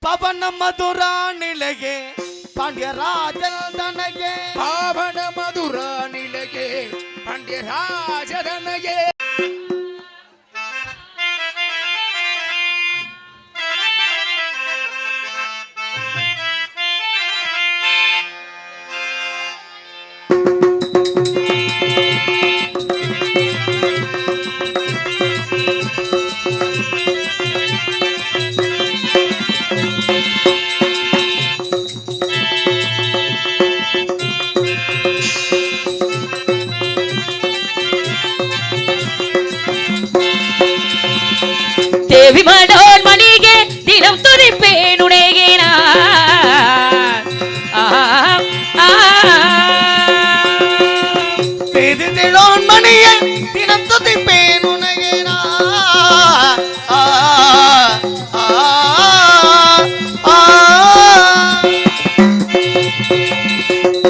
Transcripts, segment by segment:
ಪವನ ಮಧುರ ನಿಲಗೆ ಪಾಂಡ್ಯರಾಜನ ನನಗೆ ಪಾವನ ಮಧುರ ನಿಲಗೆ ಪಾಂಡ್ಯರಾಜನಗೆ தேவி மனோன் மணிಗೆ தினம் துதிப்பேன் உனಗೆ தேவி தினோன் மணியே தினம் துதிப்பேன் உனಗೆ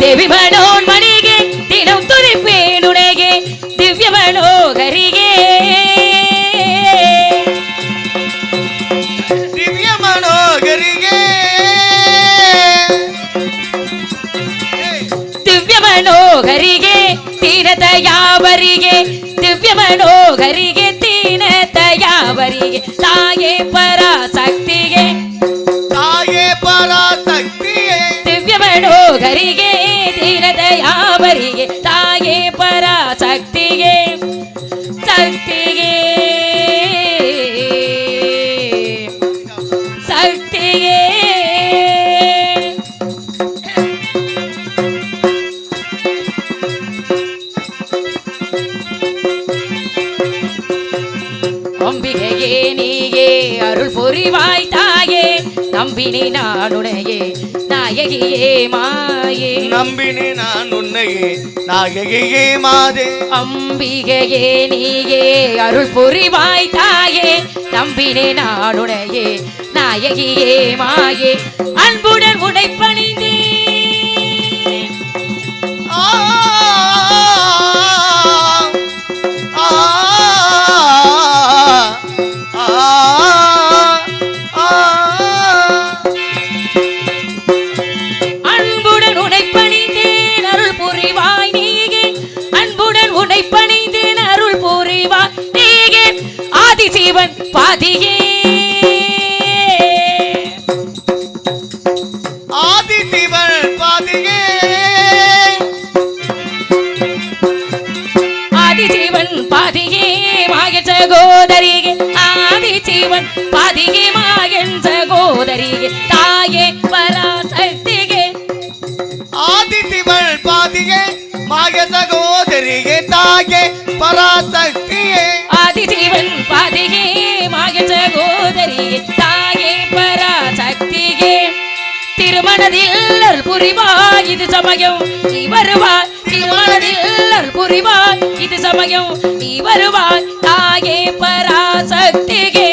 தேவி மனோன் மணிಗೆ தினம் துதிப்பேன் உனಗೆ திவ்ய மனோகரியே ದಿವ್ಯ ಮನೋಹರಿಗೆ ತೀರದಯಾವರಿಗೆ ದಿವ್ಯ ಮನೋಹರಿಗೆ ತೀರದಯಾವರಿಗೆ ತಾಯೇ ಪರಾಶಕ್ತಿಗೆ ದಿವ್ಯ ಮನೋಹರಿಗೆ ತೀರದಯಾವರಿಗೆ ತಾಯೇ ಪರಾಶಕ್ತಿಗೆ ಶಕ್ತಿಗೆ ಶಕ್ತಿಗೆ அம்பிகையே நீயே அருள் புரிவாய் தாயே நம்பினே நான் உன்னையே நாயகியே மாயே நம்பினே நான் உன்னையே நாயகியே மாதே அம்பிகையே நீயே அருள் புரிவாய் தாயே நம்பினே நான் உன்னையே நாயகியே மாயே அன்புடன் உன்னை பணிந்தேன் அன்புடன் உன்னை பணிந்தேன் அருள் புரிவாய் நீயே அன்புடன் உன்னை பணிந்தேன் அருள் புரிவாய் நீயே ஆதிசிவன் பாதியே ஆதிசிவன் பாதியே மாயன் சகோதரியே ஆதிசிவன் பாதியே மாயன் சகோதரியே தாயே பராசக்தியே ஆதிசிவன் பாதியே மாய சகோதரியே தாயே பராசக்தியே ஆதிசிவன் பாதியே மாயன் சகோதரியே தாயே பராசக்தியே திருமணத்தில் அருள் புரிவாய் இது சமயம் நீ வருவாய் திருமணத்தில் அருள் புரிவாய் இது சமயம் நீ வருவாய் தாயே பராசக்தியே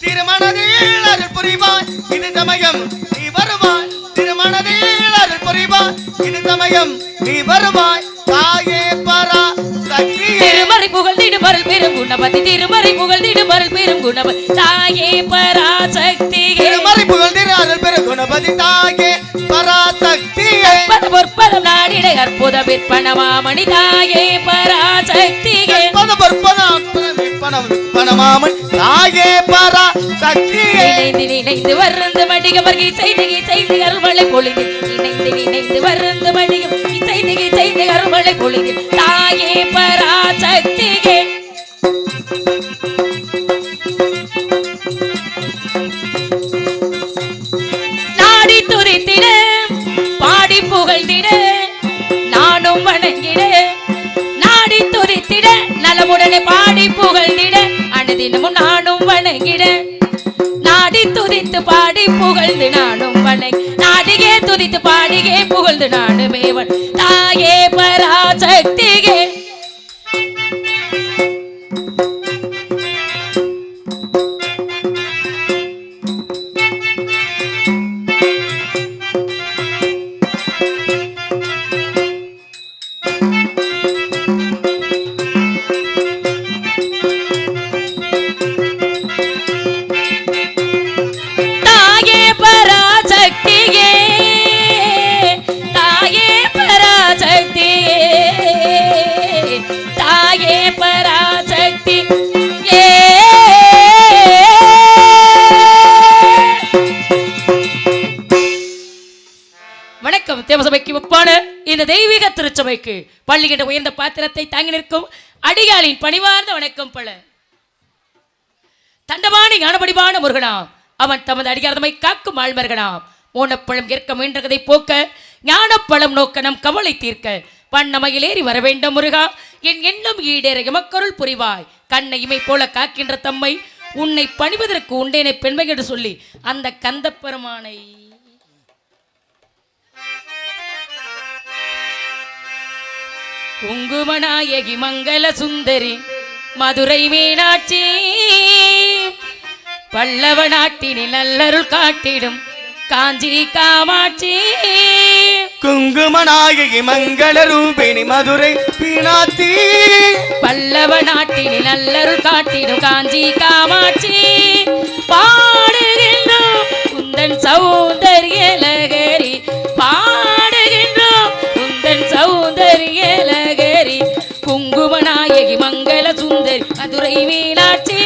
திருமணத்தில் அருள் புரிவாய் இது சமயம் நீ வருவாய் திருமணத்தில் அருள் புரிவாய் இது சமயம் நீ வருவாய் தாயே பராசக்தியே திருமறை புகழ்ந்திடும் அருள் பெரும் குணபதி திருமறை புகழ்ந்திடும் அருள் பெரும் குணபதி தாயே பராசக்தியே திருமறை புகழ்ந்திடும் அருள் பெரும் குணபதி தாயே பராசக்தியே பொற்பதம் நாடிடை அற்புத விற்பனமாமணி தாயே பராசக்தியே பணமாமன் தாயே பராசக்தியே இணைந்து நினைந்து வருந்து மடிக வர்க்கி செய்து அருள்மழை பொழிந்து இணைந்து நினைந்து வருந்து மடிக செய்து அருள்மழை பொழிந்து தாயே பராசக்தியே நாடி துரித்திட பாடி புகழ்ந்திட நானும் வணங்கிட நாடி துரித்திட நலமுடனே பாடி புகழ்ந்திட அனுதினமும் நானும் வணங்கிட நாடி துதித்து பாடி புகழ்ந்து நானும் வணங்கி நாடியே துதித்து பாடியே புகழ்ந்து நானுமே தாயே பராசக்தியே தேவசபைக்கு ஒப்பான இந்த தெய்வீக திருச்சபைக்கு பள்ளிகின்ற உயர்ந்த பாத்திரத்தை தாங்கி நிற்கும் அடியாளின் பணிவார்ந்த வணக்கம் பல. தண்டபாணி ஞானபடிபான முருகனாம், அவன் தமது அடியார்தமை காக்கும் ஆழ்மருகனாம். மோனப்பழம் ஏற்க முயன்றதை போக்க, ஞானப்பழம் நோக்க நம் கவலை தீர்க்க, பண்ணமையிலேறி வர வேண்டும் முருகா, என் எண்ணம் ஈடேற எமக்கருள் புரிவாய். கண்ணை இமை போல காக்கின்ற தம்மை உன்னை பணிவதற்கு உண்டேனை பெண்மை என்று சொல்லி அந்த கந்த பெருமானை குங்குமநாயகி மங்கள சுந்தரி மதுரை மீனாட்சி பல்லவ நாட்டினில் நல்லருள் காட்டிடும் காஞ்சி காமாட்சி குங்குமநாயகி மங்கள ரூபிணி மதுரை மீனாட்சி பல்லவ நாட்டினில் நல்லருள் காட்டிடும் காஞ்சி காமாட்சி பாடுகின்றோம் உந்தன் சௌந்தரிய லகரி பாடுகின்றோம் உந்தன் சௌந்தரிய லகரி குங்குமநாயகி மங்கள சுந்தரி மதுரை மீனாட்சி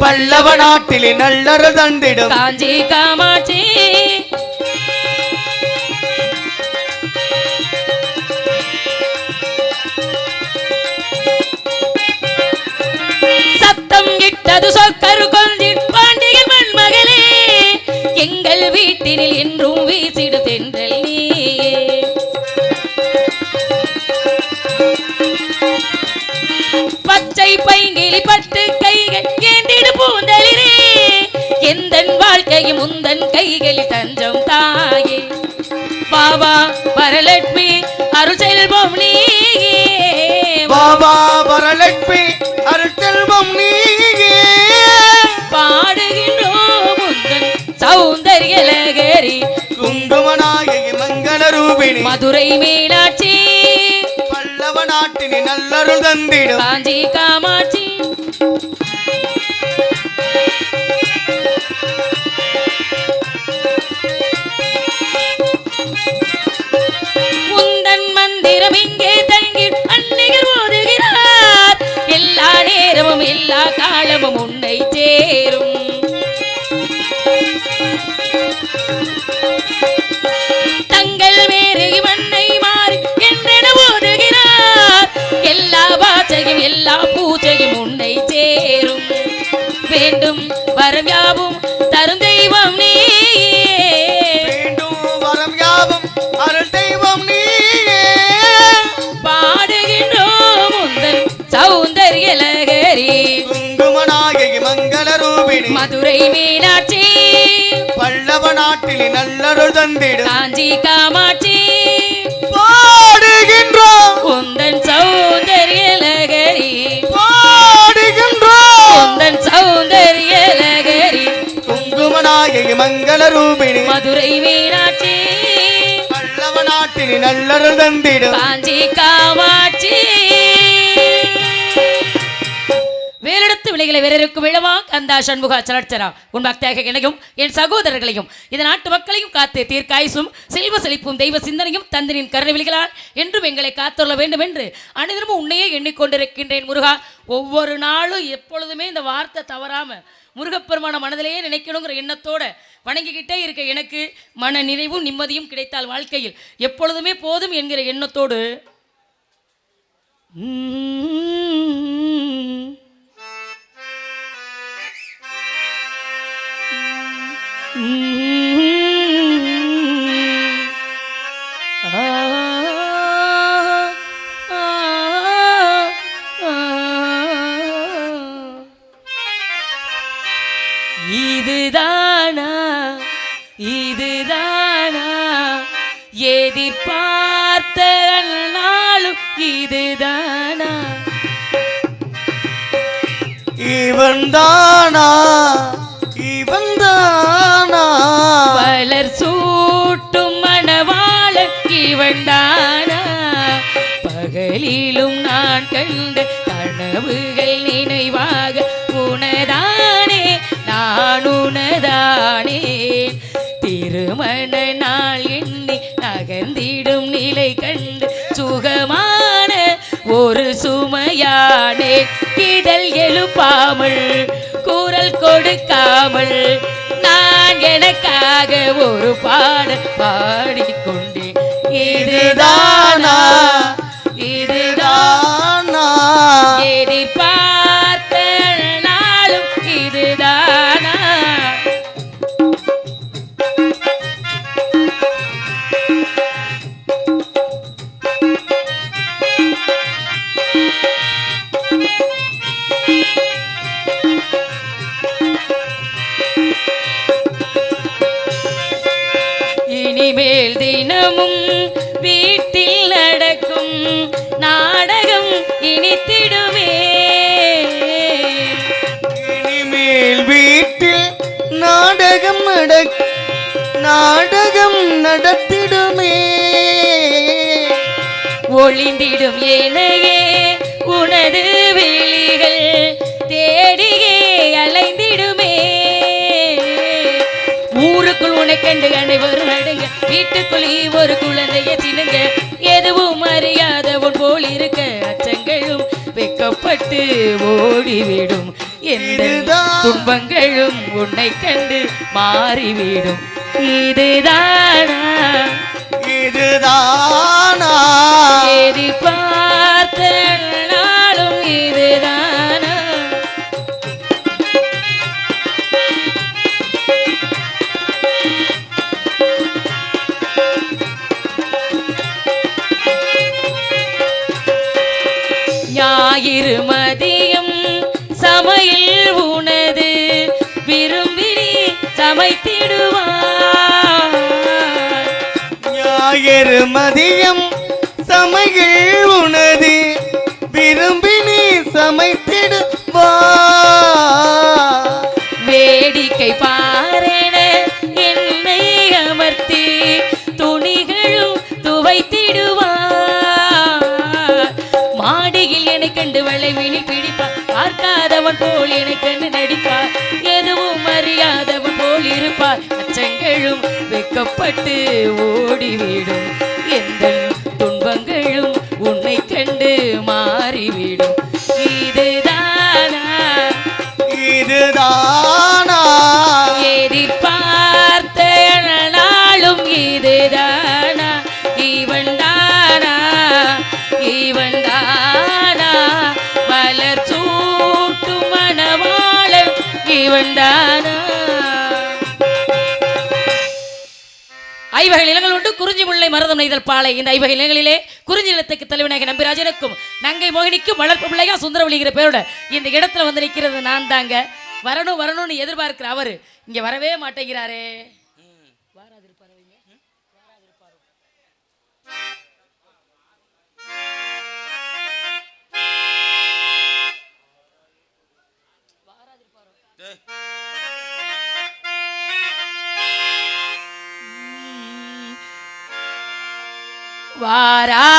பல்லவ நாட்டிலே நல்லருள் தந்திடும் காஞ்சி காமாட்சி சத்தம் இட்டது சொக்கரு கொஞ்சின் பாண்டியன் மண்மகளே எங்கள் வீட்டினில் என்றும் வீசிடு தென்றல் நீ பச்சை பைங்கிலி பட்டு கைகள் ஏந்திடு பூந்தளிரே எந்தன் வாழ்க்கையும் உந்தன் கைகளில் தஞ்சம் தாயே பாபா வரலட்சுமி அருள் செல்வம் நீயே பாபா வரலட்சுமி அருள் செல்வம் நீயே பாடுகின்றோம் உந்தன் சௌந்தரிய லகரி குங்குமநாயகி மங்கள ரூபிணி மதுரை மீனாட்சி பல்லவ நாட்டினி நல்லருள் தந்திடும் காஞ்சி காமாட்சி உந்தன் மந்திரம் இங்கே தங்கி அன்னைகள் ஓதுகிறார் எல்லா நேரமும் எல்லா காலமும் உன்னை சேரும் தங்கள் மேருகி மண்ணை மாறி என்றென ஓதுகிறார் எல்லா வாசையும் எல்லா பூஜையும் உன்னை சேரும் வேண்டும் வரம் யாவும் தரும் தெய்வம் நீயே வேண்டும் வரம் யாவும் அருள் தெய்வம் நீயே பாடுகின்றோம் உந்தன் சௌந்தரிய லகரி குங்குமநாயகி மங்கள ரூபிணி மதுரை மீனாட்சி பல்லவ நாட்டிலே நல்லருள் தந்திடும் காஞ்சி காமாட்சி பாடுகின்றோம் உந்தன் சௌந்தரிய லகரி பாடுகின்றோம் உந்தன் சௌந்தரிய லகரி குங்குமநாயகி மங்கள ரூபிணி மதுரை மீனாட்சி பல்லவ நாட்டிலே நல்லருள் தந்திடும் காஞ்சி காமாட்சி வேலெடுத்து விலைகளை வேறருக்கு விழவா கந்தா சண்முகா சலட்சரா உன் பக்தியாக என்னையும் என் சகோதரர்களையும் இந்த நாட்டு மக்களையும் காத்து தீர்க்காயுசும் செல்வ செழிப்பும் தெய்வ சிந்தனையும் தந்தனின் கருணவிலிகளால் என்றும் எங்களை காத்துள்ள வேண்டும் என்று அனைவரும் உன்னையே எண்ணிக்கொண்டிருக்கின்றேன் முருகா. ஒவ்வொரு நாளும் எப்பொழுதுமே இந்த வார்த்தை தவறாம முருகப்பெருமான மனதிலேயே நினைக்கணுங்கிற எண்ணத்தோட வணங்கிக்கிட்டே இருக்க எனக்கு மன நிறைவும் நிம்மதியும் கிடைத்தால் வாழ்க்கையில் எப்பொழுதுமே போதும் என்கிற எண்ணத்தோடு இதுதானா இதுதானா எதிர்பார்த்த நாளும் இதுதானா இவன்தானா இவன்தானா வளர் சூட்டும் மணவாளன் இவன்தானா பகலிலும் நான் கண்ட கனவுகள் நினைவாக உனதானே நான் உனதானே திருமண நாள் எண்ணி நகர்ந்திடும் நிலை கண்டு சுகமான ஒரு சுமையானே இதழ் எழுப்பாமல் குரல் கொடுக்காமல் நான் எனக்காக ஒரு பாடல் பாடிக்கொண்டேன் இதுதானா இதுதானா எதிர்பார்த்த நாளும் இதுதானா இனிமேல் தினமும் வீட்டில் நடக்கும் நாடகம் இனித்திடுமே இனிமேல் வீட்டில் நாடகம் நடத்திடுமே ஒளிந்திடும் ஏனையே உனது விழிகள் தேடியே அலைந்திடுமே ஊருக்குள் உன்னை கண்டு அனைவரும் நடுங்க வீட்டுக்குள் ஒரு குழந்தைய சினுங்க எதுவும் அறியாதவன் போல் இருக்க அச்சங்களும் வெக்கப்பட்டு ஓடிவிடும் எந்த துன்பங்களும் உன்னை கண்டு மாறிவிடும் இதுதானா இதுதானா எதிர்பார்த்த நாளும் இதுதானா ஞாயிறு மதியம் சமையல் உனது விரும்பி சமைத்திடுவார் ஞாயிறு மதியம் சமையல் உனது விரும்பி நீ சமைத்திடுவா வேடிக்கை பாரண என்னை அமர்த்தி துணிகளும் துவைத்திடுவார் மாடியில் என்னை கண்டு வளைவினில் பிடிப்பார் பார்க்காதவன் போல் என்னை கண்டு நடிப்பார் எதுவும் அறியாதவன் போல் இருப்பார் அச்சங்களும் வெக்கப்பட்டு ஓடிவிடும் எந்த துன்பங்களும் உன்னை கண்டு மாறிவிடும் இதுதானா இதுதானா எதிர்பார்த்த நாளும் இதுதானா இவன் தானா மலர் சூட்டும் மணவாளன் இவன் தானா ஐவகை நிலங்கள் உண்டு குறிஞ்சி முல்லை மருதம் நெய்தல் பாலை இந்த ஐவகை நிலங்களிலே குறிஞ்சி நிலத்துக்கு தலைவனாக நம்பிராஜனுக்கும் நங்கை மோகினிக்கும் வளர்ப்பு பிள்ளையா சுந்தரவழிங்கிற பேரோட இந்த இடத்துல வந்து நிற்கிறது நான் தாங்க வரணும்னு எதிர்பார்க்கிற அவரு இங்க வரவே மாட்டேங்கிறாரே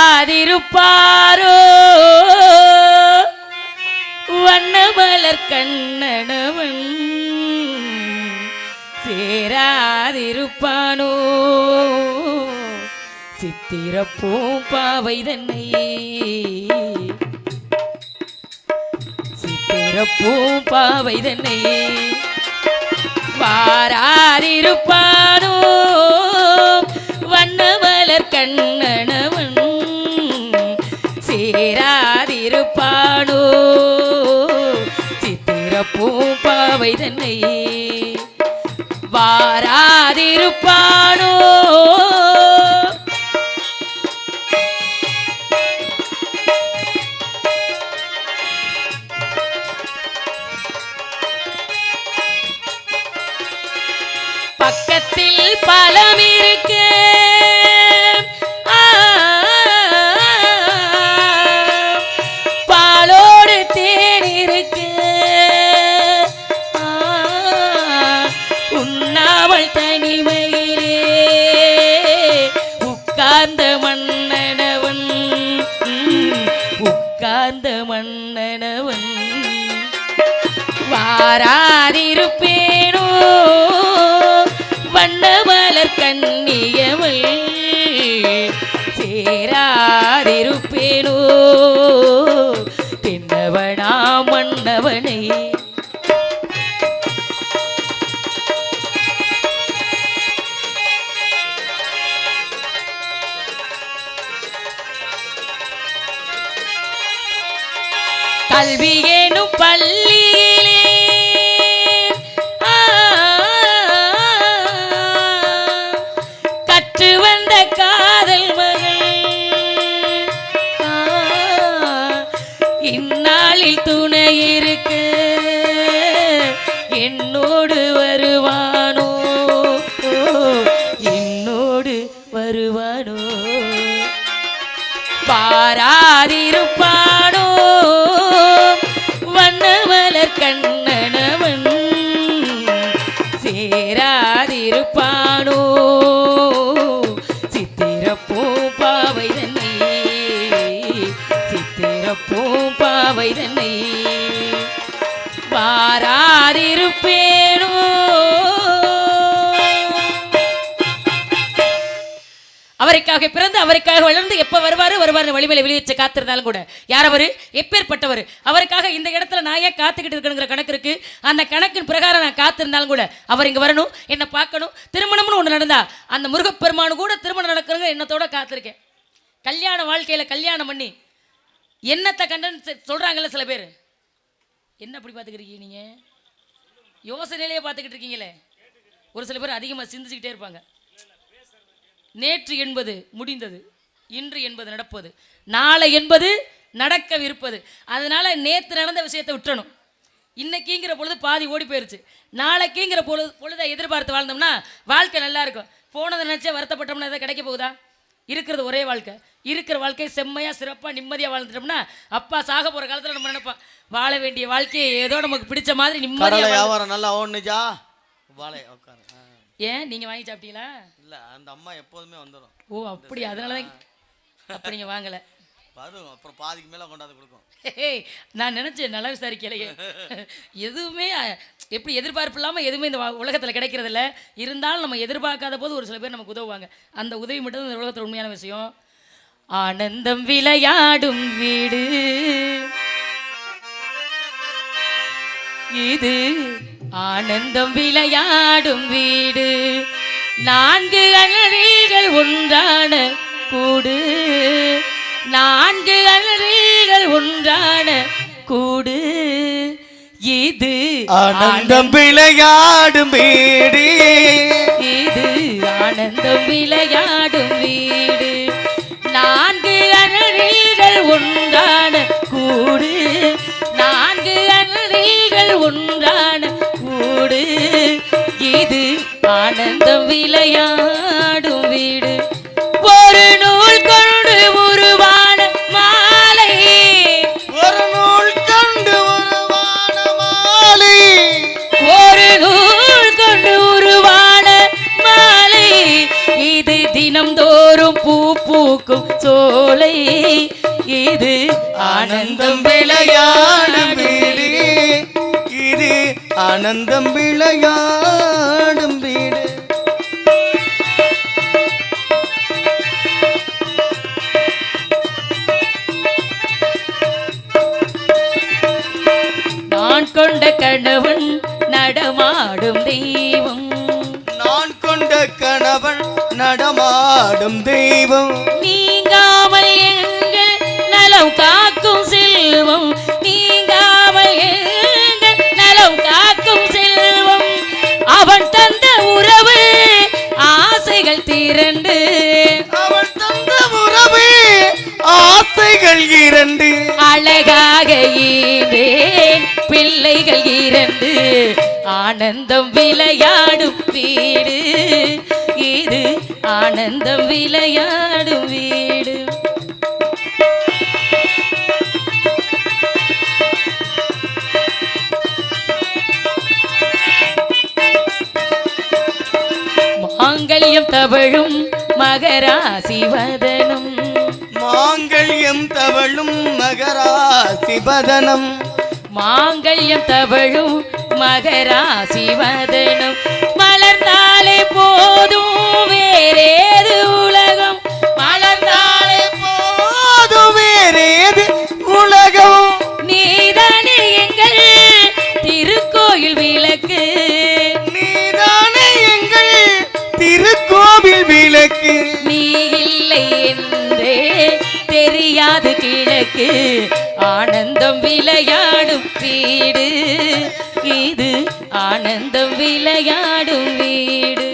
வாராதிருப்பாரோ வண்ணமலர் கண்ணனவன் சேராதிருப்பானோ சித்திரப்பூம் பாவை தன்னை சித்திரப்பூம் பாவை தன்னை வாராதிருப்பானோ வண்ணமலர் கண்ணனவன் சேராதிருப்பானோ சித்திரப்பூம் பாவை தன்னை வாராதிருப்பானோ பக்கத்தில் பழம் இருக்கு பாலோடு தேன் இருக்கு உண்ணாவள் தனிமையிலே உட்கார்ந்த மன்னனவன் வாராதிருப்பேனோ வண்ணமலர் கண்ணியவள் சேராதிருப்பேனோ தென்னவனா மன்னவனை கல்வி எனும் பள்ளியிலே கற்று வந்த காதல் மகள் இந்நாளில் துணை இருக்கு என்னோடு வருவானோ என்னோடு வருவானோ பாராதிருப்பானோ வண்ணமலர் கண்ணனவன் சேராதிருப்பானோ சித்திரப்பூ பாவை தன்னை சித்திரப்பூ பாவை தன்னை பாராதிருப்பேனோ. அவருக்காக பிறந்து அவருக்காக வளர்ந்து எப்ப வருவாரு வழிமையில வெளியேற்ற காத்திருந்தாலும் கூட யார் அவரு எப்பேற்பட்டவர் அவருக்காக இந்த இடத்துல நான் ஏன் காத்துக்கிட்டு இருக்கணுங்கிற கணக்கு இருக்கு. அந்த கணக்கின் பிரகாரம் நான் காத்திருந்தாலும் கூட அவர் இங்க வரணும் என்ன பார்க்கணும். திருமணம்னு ஒண்ணு நடந்தா அந்த முருகப்பெருமானு கூட திருமணம் நடக்கிறவங்க என்னத்தோட காத்திருக்கேன். கல்யாண வாழ்க்கையில கல்யாணம் பண்ணி என்னத்தை கண்டன்னு சொல்றாங்கல்ல சில பேர். என்ன அப்படி பார்த்துக்கிட்டு நீங்க யோசனையிலேயே பார்த்துக்கிட்டு இருக்கீங்களே. ஒரு சில பேர் அதிகமாக சிந்திச்சுக்கிட்டே இருப்பாங்க. நேற்று என்பது முடிந்தது, இன்று என்பது நடப்பது, நாளை என்பது நடக்கவிருப்பது. அதனால நேற்று நடந்த விஷயத்தை விட்டுறணும். இன்னைக்குங்கிற பொழுது பாதி ஓடி போயிருச்சு. நாளைக்குங்கிற பொழுதை எதிர்பார்த்து வாழ்ந்தோம்னா வாழ்க்கை நல்லா இருக்கும். போனதை நினச்சா வருத்தப்பட்டோம்னா எதாவது கிடைக்க போகுதா? இருக்கிறது ஒரே வாழ்க்கை. இருக்கிற வாழ்க்கை செம்மையாக சிறப்பாக நிம்மதியாக வாழ்ந்துட்டோம்னா அப்பா சாக போகிற காலத்தில் நம்ம நினைப்போம் வாழ வேண்டிய வாழ்க்கையை ஏதோ நமக்கு பிடிச்ச மாதிரி நிம்மதியாக வியாபாரம் நல்லா ஓடுனுச்சா வாழை உட்காரு. ஏன் நீங்கள் வாங்கி சாப்பிட்டீங்களா? இல்லை, அந்த அம்மா எப்போதுமே வந்துடும். ஓ அப்படி, அதனால தான் அப்போ நீங்கள் வாங்கலை. வரும், அப்புறம் பாதிக்கு மேலே கொண்டாந்து கொடுக்கும். நான் நினச்சேன் நல்லா விசாரிக்கலையே. எதுவுமே எப்படி எதிர்பார்ப்பு இல்லாமல் எதுவுமே இந்த உலகத்தில் கிடைக்கிறது இல்லை. இருந்தாலும் நம்ம எதிர்பார்க்காத போது ஒரு சில பேர் நமக்கு உதவுவாங்க. அந்த உதவி மட்டும் இந்த உலகத்தில் உண்மையான விஷயம். ஆனந்தம் விளையாடும் வீடு இது, ஆனந்தம் விளையாடும் வீடு, 4 அழகிகள் ஒன்றான கூடு, 4 அழகிகள் ஒன்றான கூடு இது, ஆனந்தம் விளையாடும் வீடு இது, ஆனந்தம் விளையாடும் வீடு, 4 அழகிகள் ஒன்றான கூடு, 4 அழகிகள் ஒன்றான கூடு இது, ஆனந்தம் விளையாடும் வீடு. ஒரு நூல் கொண்டு உருவான மாலை, ஒரு நூல் கொண்டு உருவான மாலை, ஒரு நூல் கொண்டு உருவான மாலை இது, தினம்தோறும் பூ பூக்கும் சோலை இது, ஆனந்தம் விளையாடும் வீடு இது, ஆனந்தம் விளையாடும் வீடு. நான் கொண்ட கணவன் நடமாடும் தெய்வம், நான் கொண்ட கணவன் நடமாடும் தெய்வம், நீங்காமல் எங்கள் நலம் காக்கும் செல்வம், நீங்காமல் எங்கள் நலம் காக்கும் செல்வம், அவன் தந்த உறவு ஆசைகள் திரண்டு, அவன் தந்த உறவு ஆசைகள் 2, அழகாக ஈந்தேன் பிள்ளைகள் 2, ஆனந்தம் விளையாடும் வீடு இது, ஆனந்தம் விளையாடும் வீடு. மாங்கல்யம் தவழும் மகராசி வதனம், மாங்கல்யம் தவழும் மகராசி வதனம், மாங்கல்யம் தவழும் மகராசி வதனம், மலர்ந்தாலே போதும் வேறேது உலகம், மலர்ந்தாலே போதும் வேறேது உலகம், நீதானே எங்கள் திருக்கோயில் விளக்கு, நீதானே எங்கள் திருக்கோவில் விளக்கு, நீ இல்லை என்றே தெரியாது கிழக்கு, ஆனந்தம் விளையாடும் வீடு, இது ஆனந்தம் விளையாடும் வீடு.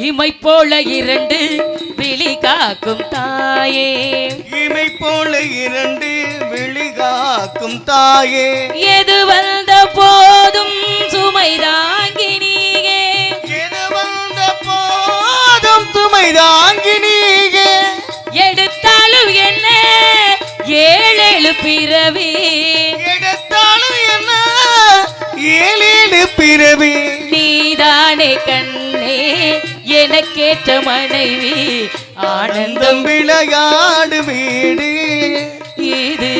இமை போல இரண்டு விழி காக்கும் தாயே, இமை போல இரண்டு விழி காக்கும் தாயே, எது வந்த போதும் சுமை தாங்கி நீயே, எது வந்த போதும் சுமை தாங்கி நீயே, எடுத்தாலும் என்ன ஏழேழு பிறவி, எடுத்தாலும் என்ன ஏழேழு பிறவி, நீதானே கண்ணே எனக்கேற்ற மனைவி, ஆனந்தம் விளையாடு வீடு, இது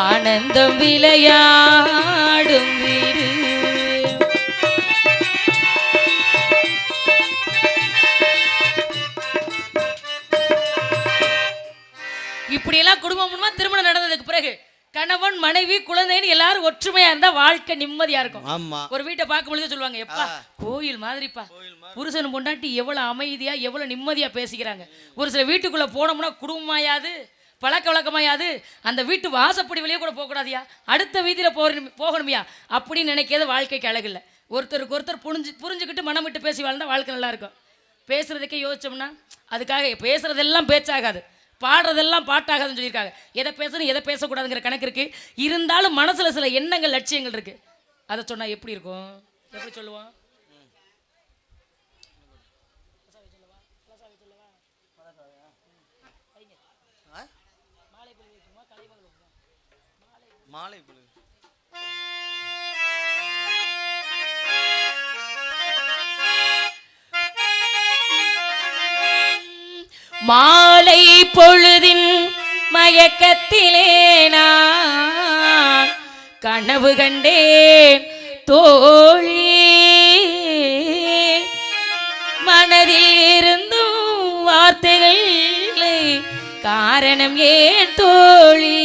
ஆனந்தம் விளையாடும் வீடு. இப்படியெல்லாம் குடும்பமா திருமணம் நடந்ததுக்கு பிறகு கணவன் மனைவி குழந்தைன்னு எல்லாரும் ஒற்றுமையா இருந்தா வாழ்க்கை நிம்மதியா இருக்கும். ஆமா. ஒரு வீட்டை பார்க்கும் பொழுது சொல்லுவாங்க, எப்பா கோயில் மாதிரிப்பா, புருஷன் பொண்டாட்டி எவ்வளவு அமைதியா எவ்வளவு நிம்மதியா பேசிக்கிறாங்க. ஒரு சில வீட்டுக்குள்ள போனோம்னா குடும்பமாயாது பழக்க வழக்கமாயாது அந்த வீட்டு வாசப்படி வெளியே கூட போகக்கூடாதியா, அடுத்த வீதியில போகணுமியா அப்படின்னு நினைக்கிறது வாழ்க்கைக்கு அழகில்லை. ஒருத்தருக்கு ஒருத்தர் புரிஞ்சுக்கிட்டு மனம் விட்டு பேசி வாழ்ந்தா வாழ்க்கை நல்லா இருக்கும். பேசுறதுக்கே யோசிச்சோம்னா அதுக்காக பேசுறதெல்லாம் பேச்சாகாது, பாடுறதெல்லாம் பாட்டாகாதுன்னு சொல்லியிருக்காங்க. எதை பேசணும் எதை பேசக்கூடாதுங்கிற கணக்கு இருக்கு. இருந்தாலும் மனசுல சில எண்ணங்கள் லட்சியங்கள் இருக்கு. அதை சொன்னா எப்படி இருக்கும், எப்படி சொல்லுவோம்? மாலை மாலை பொழுதின் மயக்கத்திலே நான் கனவு கண்டேன் தோழி, மனதில் இருந்தும் வார்த்தைகள் இல்லை, காரணம் ஏன் தோழி,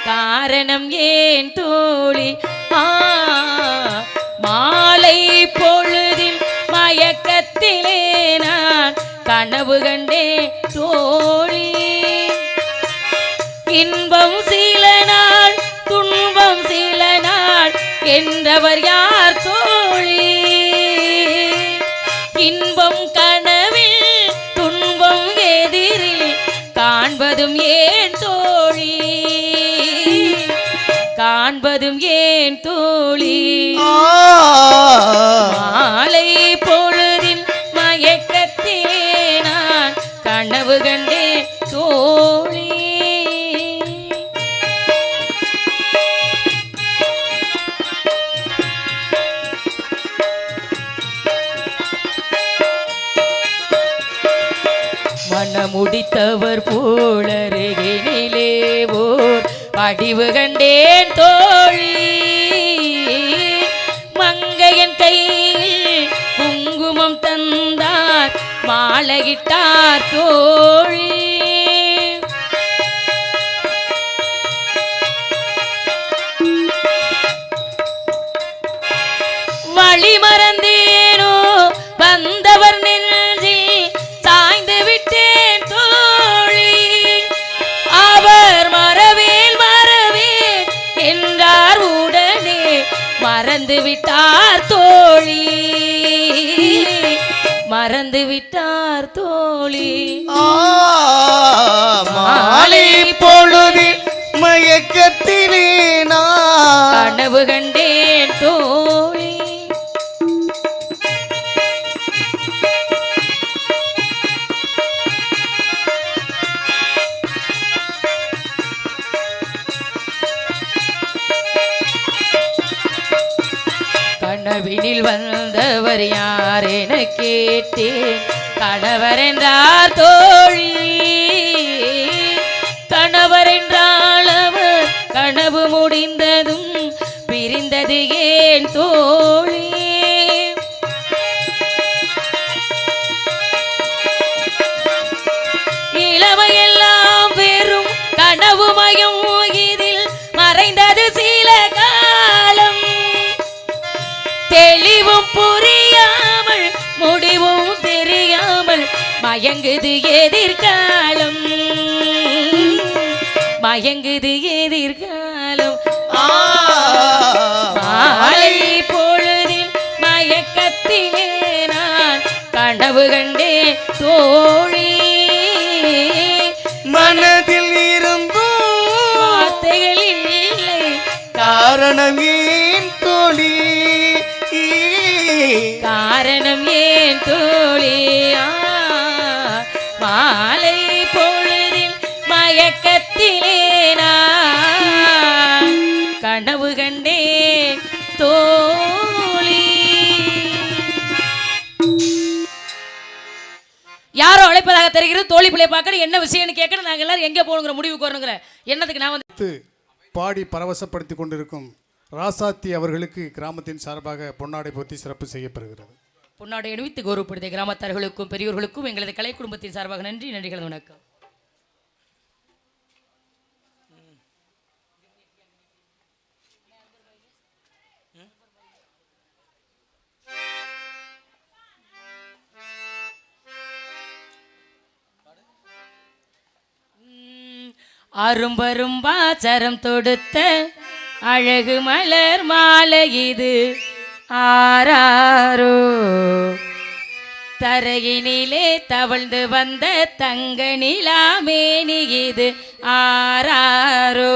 காரணம் ஏன் தோழி. மாலை பொழுதின் மயக்கத்திலே நான் கனவு கண்டே தோழி, இன்பம் சில நாள் துன்பம் சில நாள் என்றவர் யார் தோழி, இன்பம் கனவில் துன்பம் எதிரில் காண்பதும் ஏன் தோழி, காண்பதும் ஏன் தோழி. மாலை பொழுதின் மயக்கத்திலே நான் கனவு கண்டே தோழி. மனமுடித்தவர் போலருகினிலே ஓர் படிவு கண்டேன் தோழி, மங்கையன் கையில் குங்குமம் தந்தார் மாலையிட்டார் தோழி, வழி மறந்தேனோ வந்தவர் நெஞ்சில் சாய்ந்து விட்டேன் தோழி, அவர் மறவேல் மறவேல் என்றார் உடனே மறந்து விட்டார் தோழி, மறந்து விட்டார் தோழி. மாலை பொழுதில் மயக்கத்திலே நான் கனவு கண்டேன் தோழி. கனவினில் வந்தவர் யார் என கேட்டேன், கணவர் என்றார் தோழி, கணவர் என்றால் அவர் கனவு முடிந்ததும் பிரிந்தது ஏன் தோழி, இளமையெல்லாம் வெறும் கனவுமயம் இதில் மறைந்தது சில காலம், மயங்குது எதிர்காலம் மயங்குது எதிர்காலம் மாலை பொழுதில் மயக்கத்திலே நான் கனவு கண்டே தோழி மனதில் இருந்தும் வார்த்தைகள் இல்லை காரணம் ஏன் தோழி காரணம் ஏன் தோழி மாலை பொழுதில் மயக்கத்திலே நான் கனவு கண்டே தோழி. யாரோ அழைப்பதாக தெரிகிறது தோழி பிள்ளை பார்க்கணும் என்ன விஷயம்னு கேட்கணும் நாங்கள் எல்லாரும் எங்கே போகணுங்கிற முடிவுக்கு வரணுங்கிற எண்ணத்துக்கு நான் வந்து பாடி பரவசப்படுத்தி கொண்டிருக்கும் ராசாத்தி அவர்களுக்கு கிராமத்தின் சார்பாக பொன்னாடை போத்தி சிறப்பு செய்யப்படுகிறது. பொன்னாடை அணிவித்து கௌரவப்படுத்திய கிராமத்தார்களுக்கும் பெரியோர்களுக்கும் எங்களது கலை குடும்பத்தின் சார்பாக நன்றி நன்றிகள் வணக்கம். அரும்பரும்பா சரம் தொடுத்த அழகு மலர் மாலை இது ஆராரோ தரையினிலே தவழ்ந்து வந்த தங்க நிலாமேனி இது ஆராரோ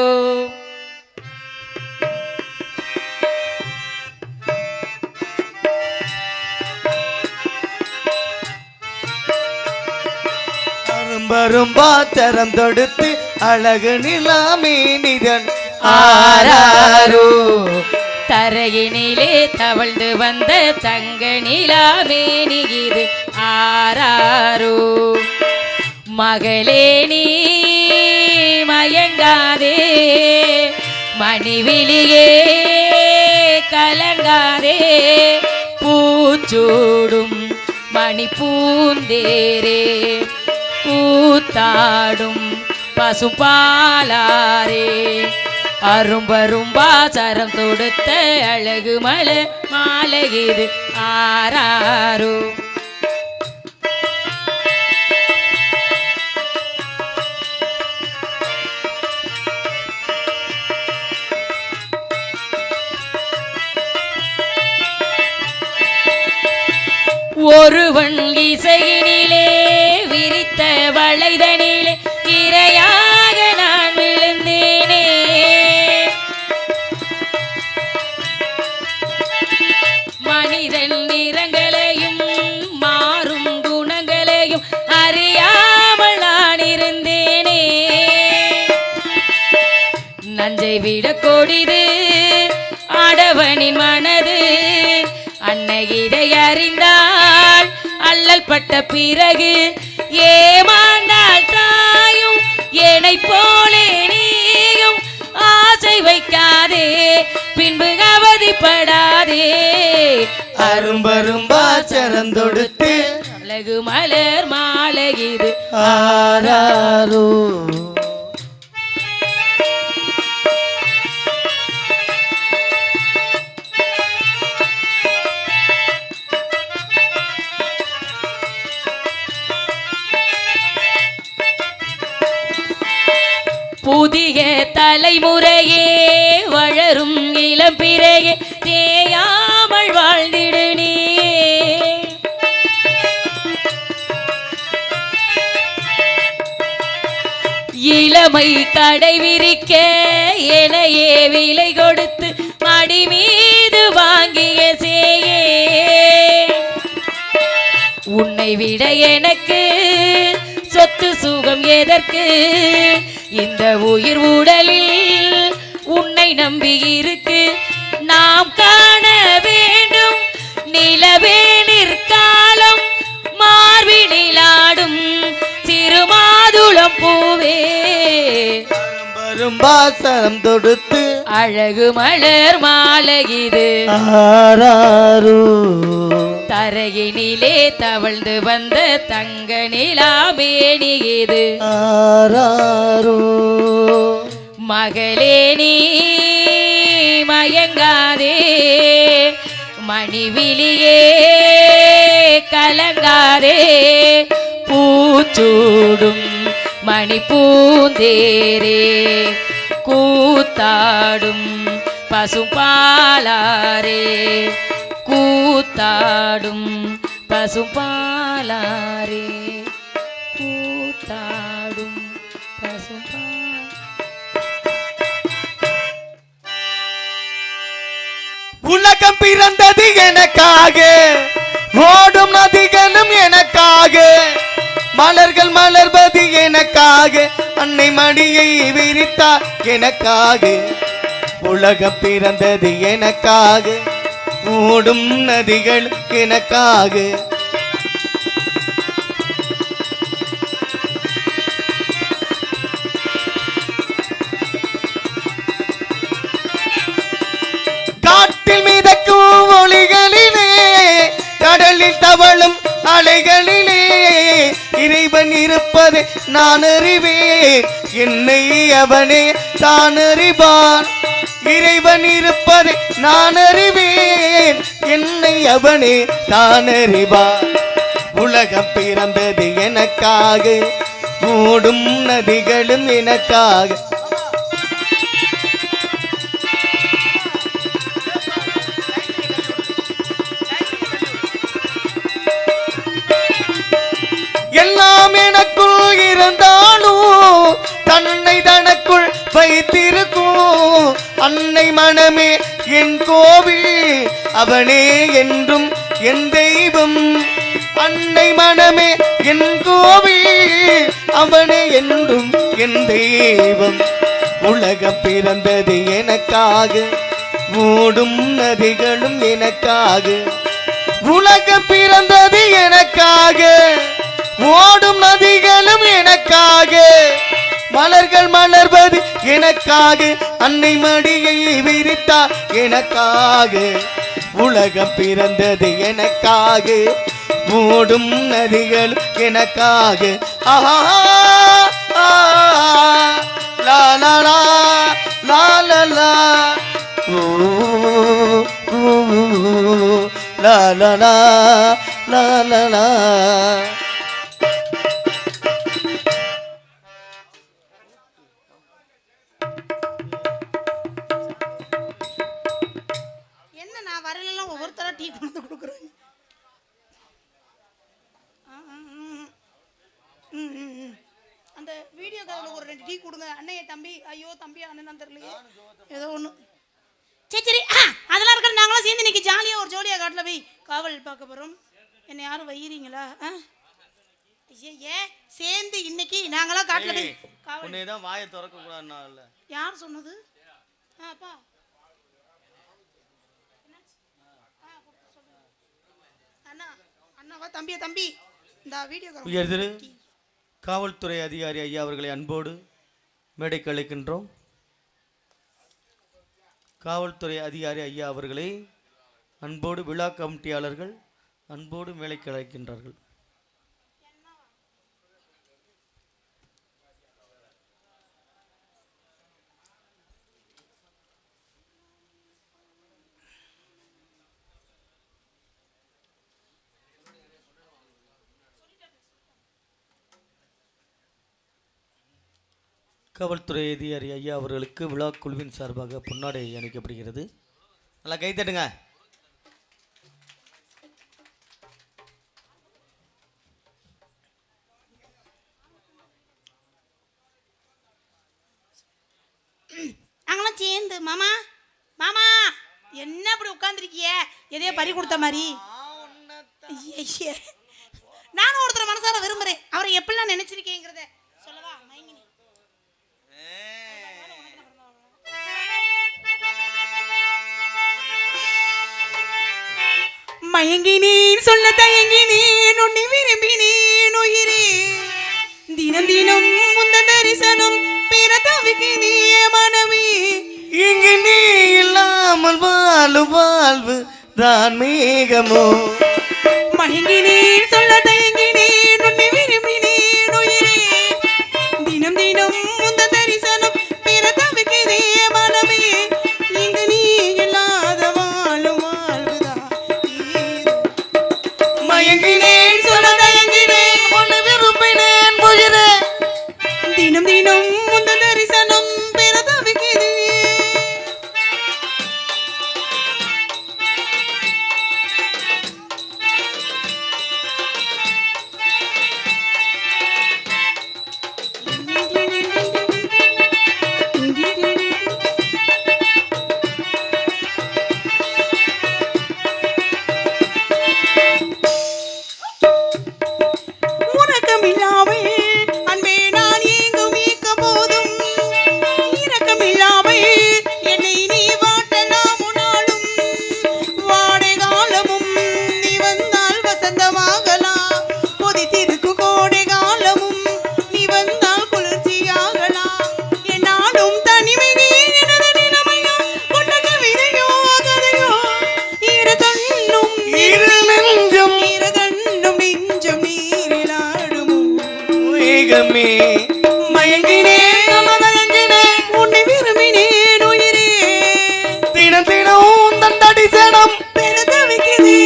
அரும்பரும்பா சரம் தொடுத்து அழகு நிலாமேனிதன் ஆராரோ தரையினிலே தவழ்ந்து வந்த தங்க நிலாமேனி இது ஆராரோ மகளே நீ மயங்காதே மணிவிழியே கலங்காதே பூச்சூடும் மணி பூந்தேரே கூத்தாடும் பசுபாலாரே அரும்பரும்பா சரம் தொடுத்த அழகு மலர் மாலை இது ஆராரோ ஒருவன் இசையினிலே விரித்த வளைதனிலே இரையாக நான் விழுந்தேனே மனிதன் நிறங்களையும் மாறும் குணங்களையும் அறியாமல் நான் இருந்தேனே நஞ்சை விட கொடிது ஆடவனின் மனது அன்னை இதை அறிந்தாள் அல்லல் பட்ட பிறகு ஏமாந்தாள் தாயும் என்னை போலே நீயும் ஆசை வைக்காதே பின்பு அவதிப்படாதே அரும்பரும்பா சரம் தொடுத்து அழகு மலர் மாலை இது ஆராரோ புதிய தலைமுறையே வளரும் இளம் பிறையே தேயாமல் வாழ்ந்திடு நீ இளமை கடை விரிக்க எனையே விலை கொடுத்து மடி மீது வாங்கிய சேயே உன்னை விட எனக்கு சொத்து சுகம் எதற்கு இந்த உயிர் உடலில் உன்னை நம்பி இருக்கு நாம் காண வேண்டும் நிலவே நிற்காலம் மார்பினிலாடும் சிறுமாதுளம் பூவே அரும்பரும்பா சரம் தொடுத்து அழகு மலர் மாலை இது ஆராரோ தரையினிலே தவழ்ந்து வந்த தங்க நிலாமேனி இது ஆராரோ மகளே நீ மயங்காதே மணிவிழியே கலங்காதே பூச்சூடும் மணிப்பூந்தேரே கூத்தாடும் பசுபாலாரே கூத்தாடும் பசுபாலாரே கூத்தாடும் பசுபால். உலகம் பிறந்தது எனக்காக, ஓடும் நதிகளும் எனக்காக, மலர்கள் மலர்வது எனக்காக, அன்னை மடியை விரித்தார் எனக்காக. உலகம் பிறந்தது எனக்காக, ஓடும் நதிகள் எனக்காக. காட்டில் மிதக்கும் ஒளிகளிலே, கடலில் தவழும் அலைகளிலே, இறைவன் இருப்பதை நான் அறிவேன், என்னை அவனே தான் அறிவான். இறைவன் இருப்பதை நான் அறிவேன், என்னை அவனே தான் அறிவான். உலகம் பிறந்தது எனக்காக, ஓடும் நதிகளும் எனக்காக. எல்லாம் எனக்குள் இருந்தாலும் தன்னை தனக்குள் வைத்திருக்கும் அன்னை மனமே என் கோவில், அவனே என்றும் என் தெய்வம். அன்னை மனமே என் கோவில், அவனே என்றும் என் தெய்வம். உலகம் பிறந்தது எனக்காக, ஓடும் நதிகளும் எனக்காக. உலகம் பிறந்தது எனக்காக, ஓடும் நதிகளும் எனக்காக, மலர்கள் மலர்வது எனக்காக, அன்னை மடியை விரித்தார் எனக்காக. உலகம் பிறந்தது எனக்காக, ஓடும் நதிகள் எனக்காக. ஆஹா லா லா லா லா லா லா ஓ லா லா லா லா லா லா. என்ன நான் வரலாம் ஒவ்வொருத்தரா டீ கொண்டு கொடுக்குறேன். அந்த வீடியோ காலில் ஒரு 2 டீ கொடுங்க. அண்ணைய தம்பி, ஐயோ தம்பி அண்ணன் தெரியலையே, ஏதோ ஒன்று. சரி சரி, அதெல்லாம் இருக்கிற நாங்களாம் சேர்ந்து இன்னைக்கு ஜாலியாக ஒரு ஜோலியாக காட்டில் போய் காவல் பார்க்க போகிறோம். என்னை யாரும் வையிறீங்களா? ஏன் சேர்ந்து இன்னைக்கு நாங்களாம் காட்டில் போய் காவல். தான் வாயை திறக்க கூடாதுன்னா யார் சொன்னது? அப்பா அண்ணா அண்ணாவா தம்பியா? தம்பி இந்த வீடியோ உயர்திரு காவல்துறை அதிகாரி ஐயா அவர்களை அன்போடு மேடைக்கு அழைக்கின்றோம். காவல்துறை அதிகாரி ஐயா அவர்களை அன்போடு விழா கமிட்டியாளர்கள் அன்போடு மேடைக்கு அழைக்கின்றார்கள். காவல்துறை அதிகாரி ஐயா அவர்களுக்கு விழா குழுவின் சார்பாக பொன்னாடை அளிக்கப்படுகிறது. நல்லா கைத்தட்டுங்க. நாங்களாம் சேர்ந்து மாமா மாமா என்ன அப்படி உட்காந்துருக்கிய? எதையோ பறி கொடுத்த மாதிரி. நானும் ஒருத்தர் மனசார விரும்புறேன். அவரை எப்படிலாம் நினைச்சிருக்கேங்கிறத சொல்லவா? மயங்கினி மயங்கினேன் சொல்ல தயங்கினேன், உன்னை விரும்பினேன் உயிரே. தினம் தினம் முந்த தரிசனம் பெற தவிக்கினே மனமே. இங்கு நீ இல்லாமல் வாழும் வாழ்வு தான் மேகமோ. மயங்கினேன் சொல்ல தயங்கினேன், உன்னை விரும்பினேன் உயிரே. தினம் தினம் முந்த தரிசனம் பெற தவிக்கினே மனமே. இங்கு நீ இல்லாத வாழும் வாழ்வுதான். மயங்கினேன் சொல்ல தயங்கினேன், உன்னை விரும்பினேன் மயங்கினேன் மயங்கினேன் உன்னை விரும்பினேன் உயிரே தினம் தினம் தந்தடி சேனம் பெருத வைக்கிறே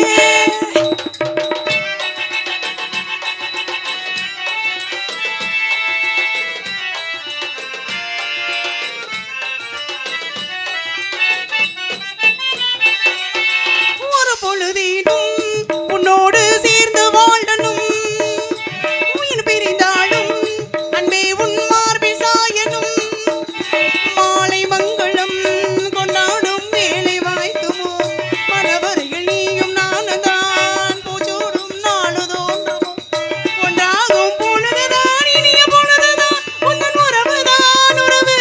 ஒரு பொழுதினும் உன்னோடு சேர்ந்து வாழணும் உயிர் பிரிந்தாலும் அன்பே உன் மார்பில் சாயனும் மாலை மங்களம் கொண்டாடும் வேலை வாய்க்குமோ மரவரையில் நீயும் நானும் தான் பூச்சூடும் நாளு தோன்றுமோ ஒன்றாகும் பொழுதுதான் இனிய பொழுதுதான் உந்தன் உறவுதான் உறவு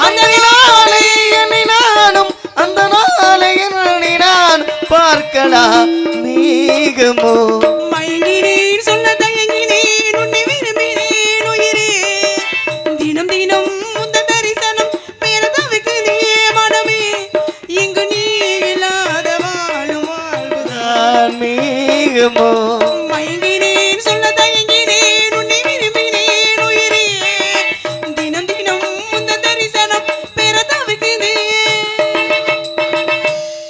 அந்த நாளை என்னை நானும் அந்த நாளை என்னை நான் பார்க்கலாம் நீகுமோ மயங்கினேன் சொல்ல தயங்கினேன் உன்னை விரும்பினேன் உயிரே தினம் தினம் முந்த தரிசனம் பேர தவிக்குதே மனமே இங்கு நீ இல்லாத வாழும் வாழ்வுதான் நீகுமோ மயங்கினேன் சொல்ல தயங்கினேன் உன்னை விரும்பினேன் உயிரே தினம் தினம் முந்த தரிசனம் பேர தவிக்குதே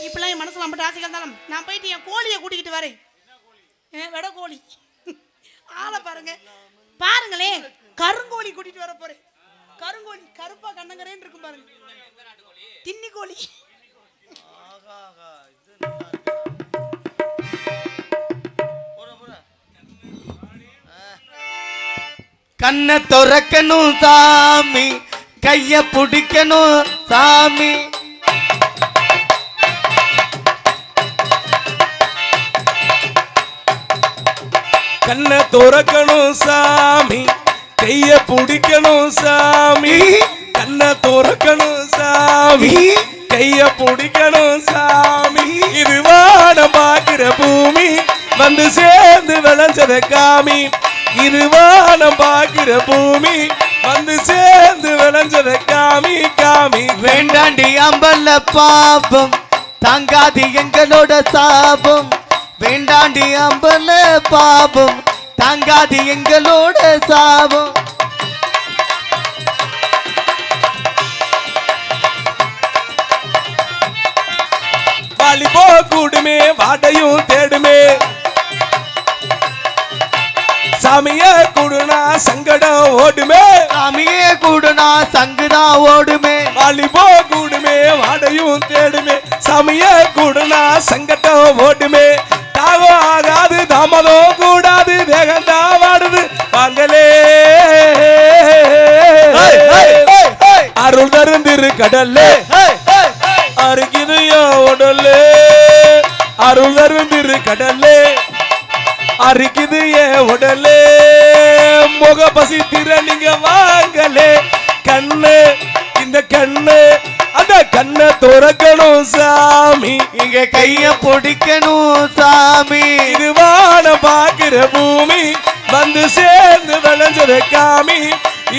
இப்பெல்லாம் என் மனசுல அம்பட்டு ஆசைகள் தானே நான் போயிட்டு என் கோழியை கூட்டிக்கிட்டு வரேன் வெட கோழி ஆளை பாருங்க பாருங்களே கருங்கோழி கூட்டிட்டு வர போறேன் கருங்கோழி கருப்பா கண்ணங்கரேன்னு இருக்கும் பாருங்க தின்னி கோழி கண்ணை துறக்கணும் சாமி கைய பிடிக்கணும் சாமி கண்ணை துறக்கணும் சாமி கைய பிடிக்கணும் சாமி கண்ணை துறக்கணும் சாமி கைய பிடிக்கணும் சாமி இது வானம் பார்க்கிற பூமி வந்து சேர்ந்து விளைஞ்சத காமி இது வானம் பார்க்கிற பூமி வந்து சேர்ந்து விளைஞ்சத காமி காமி வேண்டாண்டி அம்பல்ல பாபம் தாங்காது எங்களோட சாபம் வேண்டாண்டி அம்பல்ல பாபம் தாங்காது எங்களோட சாபம் வாலிபோ கூடுமே வாடையும் தேடுமே சாமிய கூடுனா சங்கடம் ஓடுமே சாமியே கூடுனா சங்குதான் ஓடுமே வாலிபோ கூடுமே வாடையும் தேடுமே சாமிய கூடுனா சங்கடம் ஓடுமே தாகம் ஆகாது தாமதம் கூடாது வேகந்தா வாடுது வாங்கலே அருள் தருந்திரு கடல்லே அருகிது உடலே அருள் தருந்திரு கடல்லே அரிக்குது ஏன் உடலே முக பசி திற நீங்க வாங்கலே கண்ணு இந்த கண்ணு அந்த கண்ணை துறக்கணும் சாமி இங்க கைய பிடிக்கணும் சாமி இது வானம் பார்க்கிற பூமி வந்து சேர்ந்து விளைஞ்சத காமி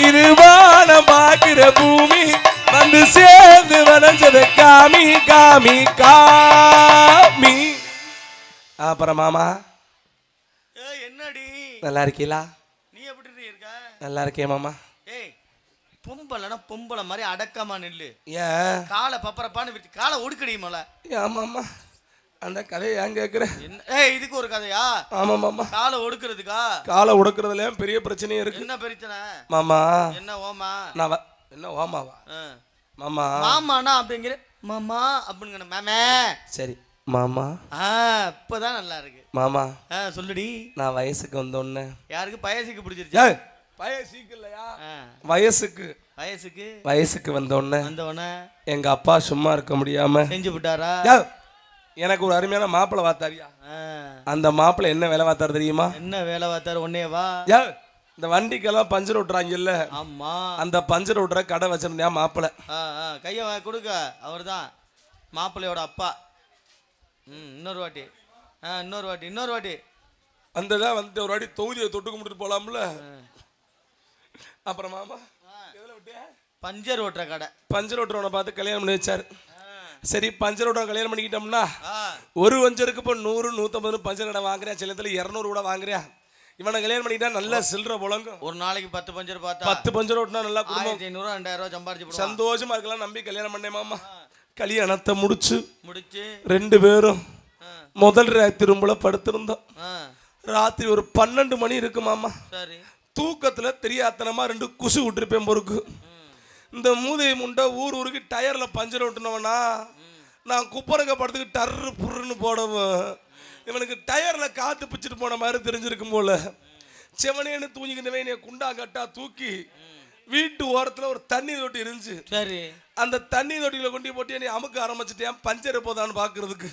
இது வானம் பார்க்கிற பூமி வந்து சேர்ந்து விளைஞ்சத காமி காமி காமி அப்புறம் மாமா என்னடி நல்லா இருக்கீங்களா நீ எப்படி இருக்க நல்லா இருக்கேன் மாமா ஏய் பொம்பளைனா பொம்பளை மாதிரி அடக்கமா நில்லு ஏன் காலை பப்பரப்பான்னு விட்டு காலை ஒடுக்கடியுமல ஆமாம்மா அந்த கதையை ஏன் கேட்குற என்ன ஏய் இதுக்கு ஒரு கதையா ஆமாம் மாமா காலை ஒடுக்கிறதுக்கா காலை உடக்கிறதுல பெரிய பிரச்சனையும் இருக்கு என்ன பிரச்சனை மாமா என்ன ஓமா நான் என்ன ஓமாவா மாமா மாமானா அப்படிங்கிற மாமா அப்படிங்கிற மேமே சரி மாமா இப்பதான் நல்லா இருக்கு மாமா சொல்லுடி நான் வயசுக்கு வந்தோன்னு யாருக்கு பயசுக்கு பிடிச்சிருச்சு வயசுக்கு இல்லையா வயசுக்கு வயசுக்கு வயசுக்கு வந்தோடனே வந்தவொடனே எங்க அப்பா சும்மா இருக்க முடியாம செஞ்சு விட்டாரா எனக்கு ஒரு அருமையான மாப்பிள்ளை பார்த்தாரியா அந்த மாப்பிள்ளை என்ன வேலை பார்த்தாரு தெரியுமா என்ன வேலை பார்த்தாரு ஒன்னேவா இந்த வண்டிக்கெல்லாம் பஞ்சர் விட்டுறாங்கல்ல ஆமா அந்த பஞ்சர் விட்டுற கடை வச்சிருந்தா மாப்பிள்ளை கையை கொடுக்க அவர் தான் மாப்பிள்ளையோட அப்பா இன்னொரு வாட்டி இன்னொரு வாட்டி அந்த வந்து ஒரு வாட்டி தொகுதியை தொட்டு கும்பிட்டு போலாம்ல அப்புறம் மாமா பஞ்சர் ஓட்டுற கடை பஞ்சர் ஓட்டுறவனை பார்த்து கல்யாணம் பண்ணி வச்சாரு சரி பஞ்சர் ஓட்டுற கல்யாணம் பண்ணிக்கிட்டோம்னா ஒரு பஞ்சருக்கு இப்போ 100 150 பஞ்சர் கடை வாங்குறியா சில இடத்துல 200 கூட வாங்குறியா இவனை கல்யாணம் பண்ணிட்டா நல்லா சில்லற புழங்கும். ஒரு நாளைக்கு 10 பஞ்சர் பார்த்தா 10 பஞ்சர் ஓட்டினா நல்லா குடும்பம் 1500 2000 சம்பாரிச்சு சந்தோஷமா இருக்கலாம். நம்பி கல்யாணம் பண்ணேன் மாமா. கல்யாணத்தை முடிச்சு 2 முடிச்சு பேரும் முதல் ராத்திரி ரூம்ல படுத்திருந்தோம். ராத்திரி ஒரு 12 மணி இருக்கு மாமா. சரி தூக்கத்துல தெரியாத்தனமா 2 குசு விட்டுருப்பேன் பொறுக்கு. இந்த மூதை முண்டை ஊருக்கு டயர்ல பஞ்சர் ஓட்டுனவனா நான் குப்பரக்க படத்துக்கு டர்ரு புருன்னு போடவும் இவனுக்கு டயர்ல காத்து பிச்சுட்டு போன மாதிரி தெரிஞ்சிருக்கும் போல. செவனேன்னு தூங்கிக்கிட்டவன் என்னை குண்டா கட்டா தூக்கி வீட்டு ஓரத்துல ஒரு தண்ணி தொட்டி இருந்துச்சு. சரி அந்த தண்ணி தொட்டியில கொண்டு போட்டு என்னை அமுக்க ஆரம்பிச்சுட்டேன் பஞ்சர் போதான்னு பாக்குறதுக்கு.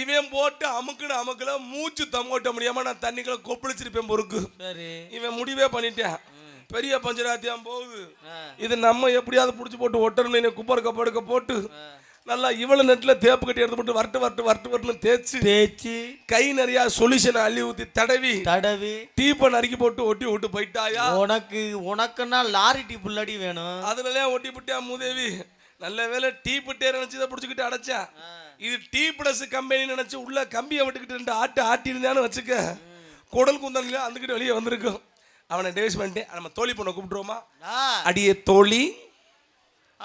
இவன் போட்டு அமுக்கல மூச்சு தம்மோட்ட முடியாம நான் தண்ணிக்குள்ள கொப்பளிச்சிருப்பேன் பொறுக்கு. சரி இவன் முடிவே பண்ணிட்டேன் பெரிய பஞ்சராத்தியம் போகுது. இது நம்ம எப்படியாவது புடிச்சு போட்டு ஒட்டணும்னு குப்பர் கப்படுக்க போட்டு நல்லா இவ்வளவு நெட்ல தேப்பு கட்டி எடுத்து போட்டு வரட்டு தேய்ச்சி கை நிறைய சொல்யூஷன் அள்ளி ஊத்தி தடவி டீப்பை நறுக்கி போட்டு ஒட்டி விட்டு போயிட்டாயா. உனக்குன்னா லாரி டீ புல்லடி வேணும். அதுலலாம் ஒட்டி விட்டியா மூதேவி. நல்ல வேலை டீப்பு டேர் நினைச்சு பிடிச்சிக்கிட்டு அடைச்சா. இது டீ பிளஸ் கம்பெனி நினைச்சு உள்ள கம்பியை விட்டுக்கிட்டு 2 ஆட்டி இருந்தான்னு வச்சுக்க குடல் குந்தல வந்துக்கிட்டு வெளியே வந்திருக்கும். அவனை டேஸ் பண்ணிட்டு நம்ம தோழி பொண்ணை கூப்பிட்டுருவோமா. அடியே தோழி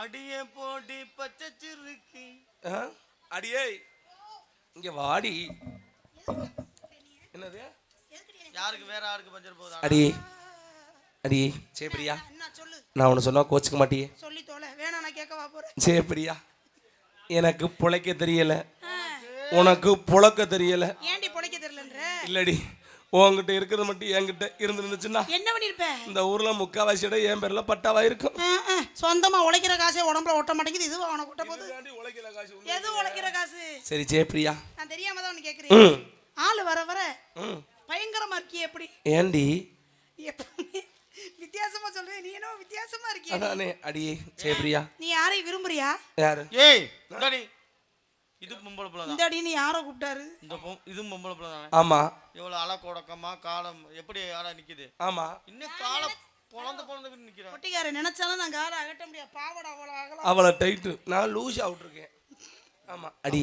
அடியே போடி பச்சைச்சிருக்கு அடியே இங்க வாடி. என்னது யாருக்கு வேற யாருக்கு பஞ்சர் போகுது. அடியே சேப்பிரியா நான் உன்னை சொன்னா கோச்சுக்க மாட்டியே. சொல்லி தோல வேணா நான் கேட்கவா போறேன். சேப்பிரியா எனக்கு புழைக்க தெரியல உனக்கு புழக்க தெரியல. ஏன்டி பொழைக்க தெரியலன்ற இல்லடி உங்ககிட்ட இருக்கிறது மட்டும் என்கிட்ட இருந்துச்சுன்னா என்ன பண்ணிருப்பேன். இந்த ஊர்ல முக்காவாசி இடம் என் பேர்ல பட்டாவா இருக்கும். சொந்தமா உழைக்கிற காசே உடம்புல ஒட்ட மாட்டேங்குது. இது அவனை கொட்ட போகுது. எது உழைக்கிற காசு. சரி ஜெயப்பிரியா நான் தெரியாம தான் உனக்கு கேக்குறேன். ஆளு வர வர பயங்கரமா இருக்கியே எப்படி. ஏண்டி வித்தியாசமா சொல்றேன். நீ என்ன வித்தியாசமா இருக்கியே. அதானே அடியே ஜெயப்பிரியா நீ யாரையும் விரும்புறியா. யாரு ஏய் இந்தடி இது பொம்பளை புள்ள தான். இந்தடி நீ யாரை கூப்பிட்டாரு. இது பொம்பளை புள்ள தானே. ஆமா எவ்வளவு அலக்கோடக்கமா காலம் எப்படி ஆளா நிக்குது. ஆமா இன்னும் காலம் பொளந்து நிக்கிறேன். ஒட்டிக்கார நினைச்சாலும் நான் காலை அகட்ட முடியாது. பாவடா அவ்வளவு அகலம். அவளை டைட் நான் லூஸ் அவுட் இருக்கேன். ஆமா அடி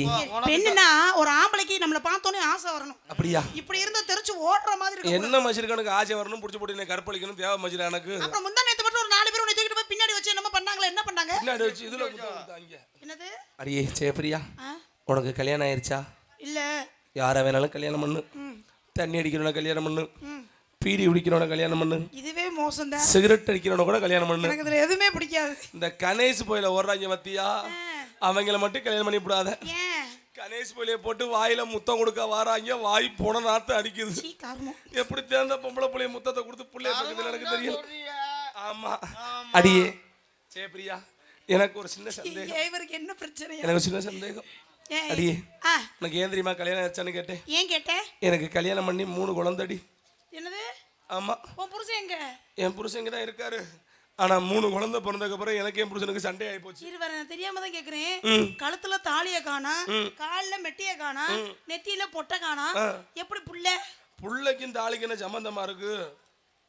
பெண்ணுனா ஒரு ஆம்பளைக்கு நம்மள பார்த்தோனே ஆசை வரணும். அப்படியா இப்படி இருந்தா தெரிச்சு ஓடுற மாதிரி இருக்கும். என்ன மச்சிருக்கனுக்கு ஆசை வரணும் புடிச்சு போட்டு என்ன கற்பழிக்கணும் தேவை மச்சிர எனக்கு. அப்புறம் முந்தா நேத்து மட்டும் ஒரு 4 பேர் உன்னை தூக்கிட்டு போய் பின்னாடி வச்சு என்ன பண்ணாங்களா. என்ன பண்ணாங்க பின்னாடி வச்சு இதுல குடுத்தாங்க. என்னது அடியே ஜெயப்பிரியா உனக்கு கல்யாணம் ஆயிருச்சா. இல்ல யார வேணாலும் கல்யாணம் பண்ணு. தண்ணி அடிக்கிறவன கல்யாணம் பண்ணு. பீடி குடிக்கிறவன கல்யாணம் பண்ணு. இதுவே மோசம் தான். சிகரெட் அடிக்கிறவன கூட கல்யாணம் பண்ணு. எனக்கு இதுல எதுவுமே பிடிக்காது. இந்த கணேஷ் போயில ஓடுறாங்க பத்தியா அவங்கள மட்டும் கல்யாணம் பண்ணி விடாத. ஏன் கணேஷ் போயில போட்டு வாயில முத்தம் கொடுக்க வாராங்க. வாய் போன நாத்து அடிக்குது. எப்படி தேர்ந்த பொம்பளை புள்ளைய முத்தத்தை கொடுத்து புள்ளைய பக்கத்துல எனக்கு தெரியும். ஆமா அடியே ஜெயப்பிரியா எனக்கு ஒரு சின்ன சந்தேகம். இவருக்கு என்ன பிரச்சனை. எனக்கு சின்ன சந்தேகம். அடியே எனக்கு ஏன் தெரியுமா கல்யாணம் ஆச்சான்னு கேட்டேன். ஏன் கேட்டேன். எனக்கு கல்யாணம் பண்ணி 3 குழந்தை. என்னது. ஆமா உன் புருஷன் எங்க. என் புருஷன் இங்க தான் இருக்காரு. ஆனா 3 குழந்தை பிறந்ததுக்கு அப்புறம் எனக்கு என் புருஷனுக்கு சண்டை ஆகி போச்சு. இருவர நான் தெரியாம தான் கேக்குறேன். கழுத்துல தாலிய காணா, கால்ல மெட்டிய காணா, நெத்தியில பொட்டை காணா. எப்படி புள்ளைக்கும் தாலிக்கு என்ன சம்பந்தமா இருக்கு.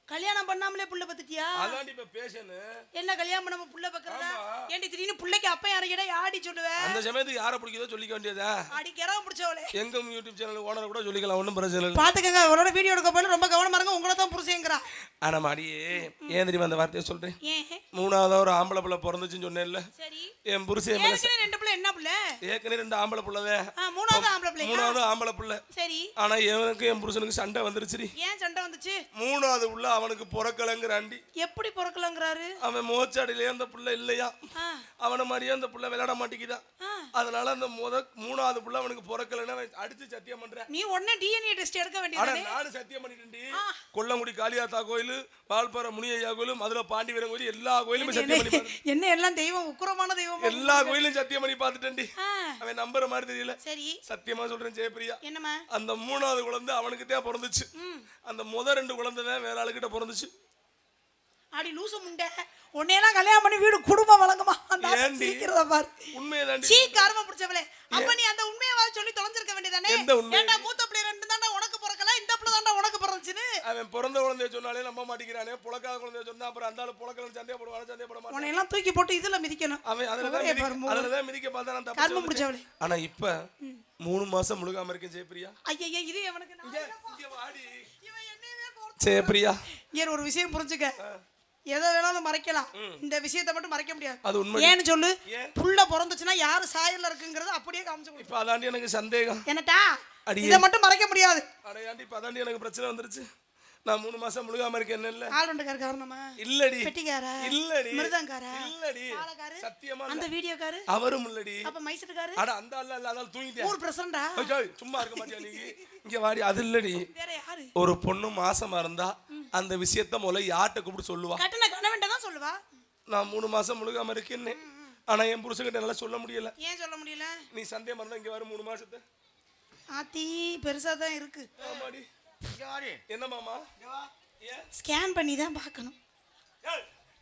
கல்யாணம் பண்ணாமலே புள்ள பத்திட்டியா. அதான் இப்ப பேசனு என்ன கல்யாணம் பண்ணாம புள்ள பக்கறதா. ஏண்டி திடீர்னு புள்ளைக்கு அப்ப யாரையடா ஆடி சொல்லுவே. அந்த சமயத்துக்கு யாரை பிடிக்குதோ சொல்லிக்க வேண்டியதா. ஆடி கரவ பிடிச்சவளே. எங்க யூடியூப் சேனல் ஓனர் கூட சொல்லிக்கலாம் ஒண்ணும் பிரச்சனை இல்ல. பாத்துக்கங்க அவரோட வீடியோ எடுக்க போய் ரொம்ப கவனமா இருங்க. உங்கள தான் புருஷங்கறா. ஆனா மாடியே ஏன் தெரியுமா அந்த வார்த்தையை சொல்றேன். ஏன் 3வது ஒரு ஆம்பளை புள்ள பிறந்துச்சுன்னு சொன்னேன்ல. சரி என் புருஷன் ஏற்கனவே 2 புள்ள என்ன புள்ள. ஏற்கனவே 2 ஆம்பளை புள்ளவே. 3வது ஆம்பளை புள்ள. 3வது ஆம்பளை புள்ள. சரி ஆனா எனக்கு என் புருஷனுக்கு சண்டை வந்துருச்சு. ஏன் சண்டை வந்துச்சு. 3வது புள்ள அவனுக்கு பொறக்கலங்கறாண்டி. எப்படி பொறக்கலங்கறாரு. அவன் மோச்சாடிலே அந்த புள்ள இல்லையா. அவன மாதிரியே அந்த புள்ள விளையாட மாட்டேங்குதா. அதனால அந்த 3வது புள்ள அவனுக்கு பொறக்கலன்னு அடிச்சு சத்தியம் பண்றேன். நீ உடனே டிஎன்ஏ டெஸ்ட் எடுக்க வேண்டியதானே. நானும் சத்தியம் பண்ணிட்டேன்டி. கொல்லங்குடி காளியாத்தா கோயில், வால்பாறை முனியையா கோயில், மதுரை பாண்டி வீரன் கோயில் எல்லா கோயிலுமே சத்தியம் பண்ணி பார்த்தேன். என்ன எல்லாம் தெய்வம் உக்கிரமான தெய்வம். எல்லா கோயிலும் சத்தியம் பண்ணி பார்த்துட்டேன்டி. அவன் நம்புற மாதிரி தெரியல. சரி சத்தியமா சொல்றேன் ஜெயப்பிரியா. என்னமா அந்த 3வது குழந்தை அவனுக்கு தான் பிறந்துச்சு. அந்த முதல் 2 குழந்தை தான் வேற ஆளுகிட்ட பிறந்துச்சு. அடி லூசு முண்டை. உன்னையெல்லாம் கல்யாணம் பண்ணி வீடு குடும்பம் வழங்குமா. சீக்கிரமா பாரு. உண்மையதாண்டி. சீ காரமா பிடிச்சவளே. அப்ப நீ அந்த உண்மையை சொல்லி தொலைஞ்சிருக்க வேண்டியதானே. ஏண்டா மூத்த பிள்ளை 2 தாண்டா உனக்கு பிறக்கல. இந்த பிள்ளை தாண்டா உனக்கு பிறந்துச்சுன்னு. அவன் பிறந்த குழந்தைய சொன்னாலே நம்ப மாட்டேங்கிறானே. புலக்காத குழந்தைய சொன்னா அப்புறம் அந்த ஆளு புலக்கலன்னு சந்தேகப்படுவானே. சந்தேகப்பட மாட்டான். உன்னையெல்லாம் தூக்கி போட்டு இதுல மிதிக்கணும். அவன் அதுலதான் மிதிக்க பார்த்தா நான் தப்பு காரமா பிடிச்சவளே. ஆனா இப்ப 3 மாசம் முழுகாம இருக்கேன் ஜெயப்பிரியா. ஐயா இது எவனுக்கு இங்க வாடி. இவன் என்னவே ஜெயப்பிரியா இங்க ஒரு விஷயம் புரிஞ்சுக்க, எதை வேணாலும் மறைக்கலாம், இந்த விஷயத்தை மட்டும் மறைக்க முடியாது. அது உண்மை. ஏன்னு சொல்லு, புள்ள பிறந்துச்சுன்னா யாரு சாயல்ல இருக்குங்கிறது அப்படியே காமிச்சு. இப்ப அதாண்டி எனக்கு சந்தேகம். என்னட்டா அடியே. இதை மட்டும் மறைக்க முடியாது. அடையாண்டி இப்ப அதாண்டி எனக்கு பிரச்சனை வந்துருச்சு. நான் 3 மாசம் முழுகாம இருக்கேன். இல்ல ஆளுண்டக்கார காரணமா? இல்லடி. பெட்டிக்காரா? இல்லடி. மிருதங்காரா? இல்லடி. பாலக்காரு? சத்தியமா அந்த வீடியோக்காரு? அவரும் இல்லடி. அப்ப மைசூர்காரு? அட அந்த அல்ல அதனால தூங்கிட்டே. ஊர் பிரசிடண்டா? ஐயோ சும்மா இருக்க மாட்டியா நீ? இங்க வாடி. அது இல்லடி. வேற யாரு? ஒரு பொண்ணு மாசமா இருந்தா அந்த விஷயத்த முதல்ல யார்ட்ட கூப்பிட்டு சொல்லுவா? கட்டண கணவன்ட்ட தான் சொல்லுவா. நான் 3 மாசம் முழுகாம இருக்கேன்னு. ஆனா என் புருஷன்கிட்ட என்னால சொல்ல முடியல. ஏன் சொல்ல முடியல? நீ சந்தேகமா இருந்தா இங்க வர 3 மாசத்தை. ஆத்தி பெருசா தான் இருக்கு. ஆமாடி. இங்க வாடி. என்ன மாமா? ஸ்கேன் பண்ணி தான் பார்க்கணும்.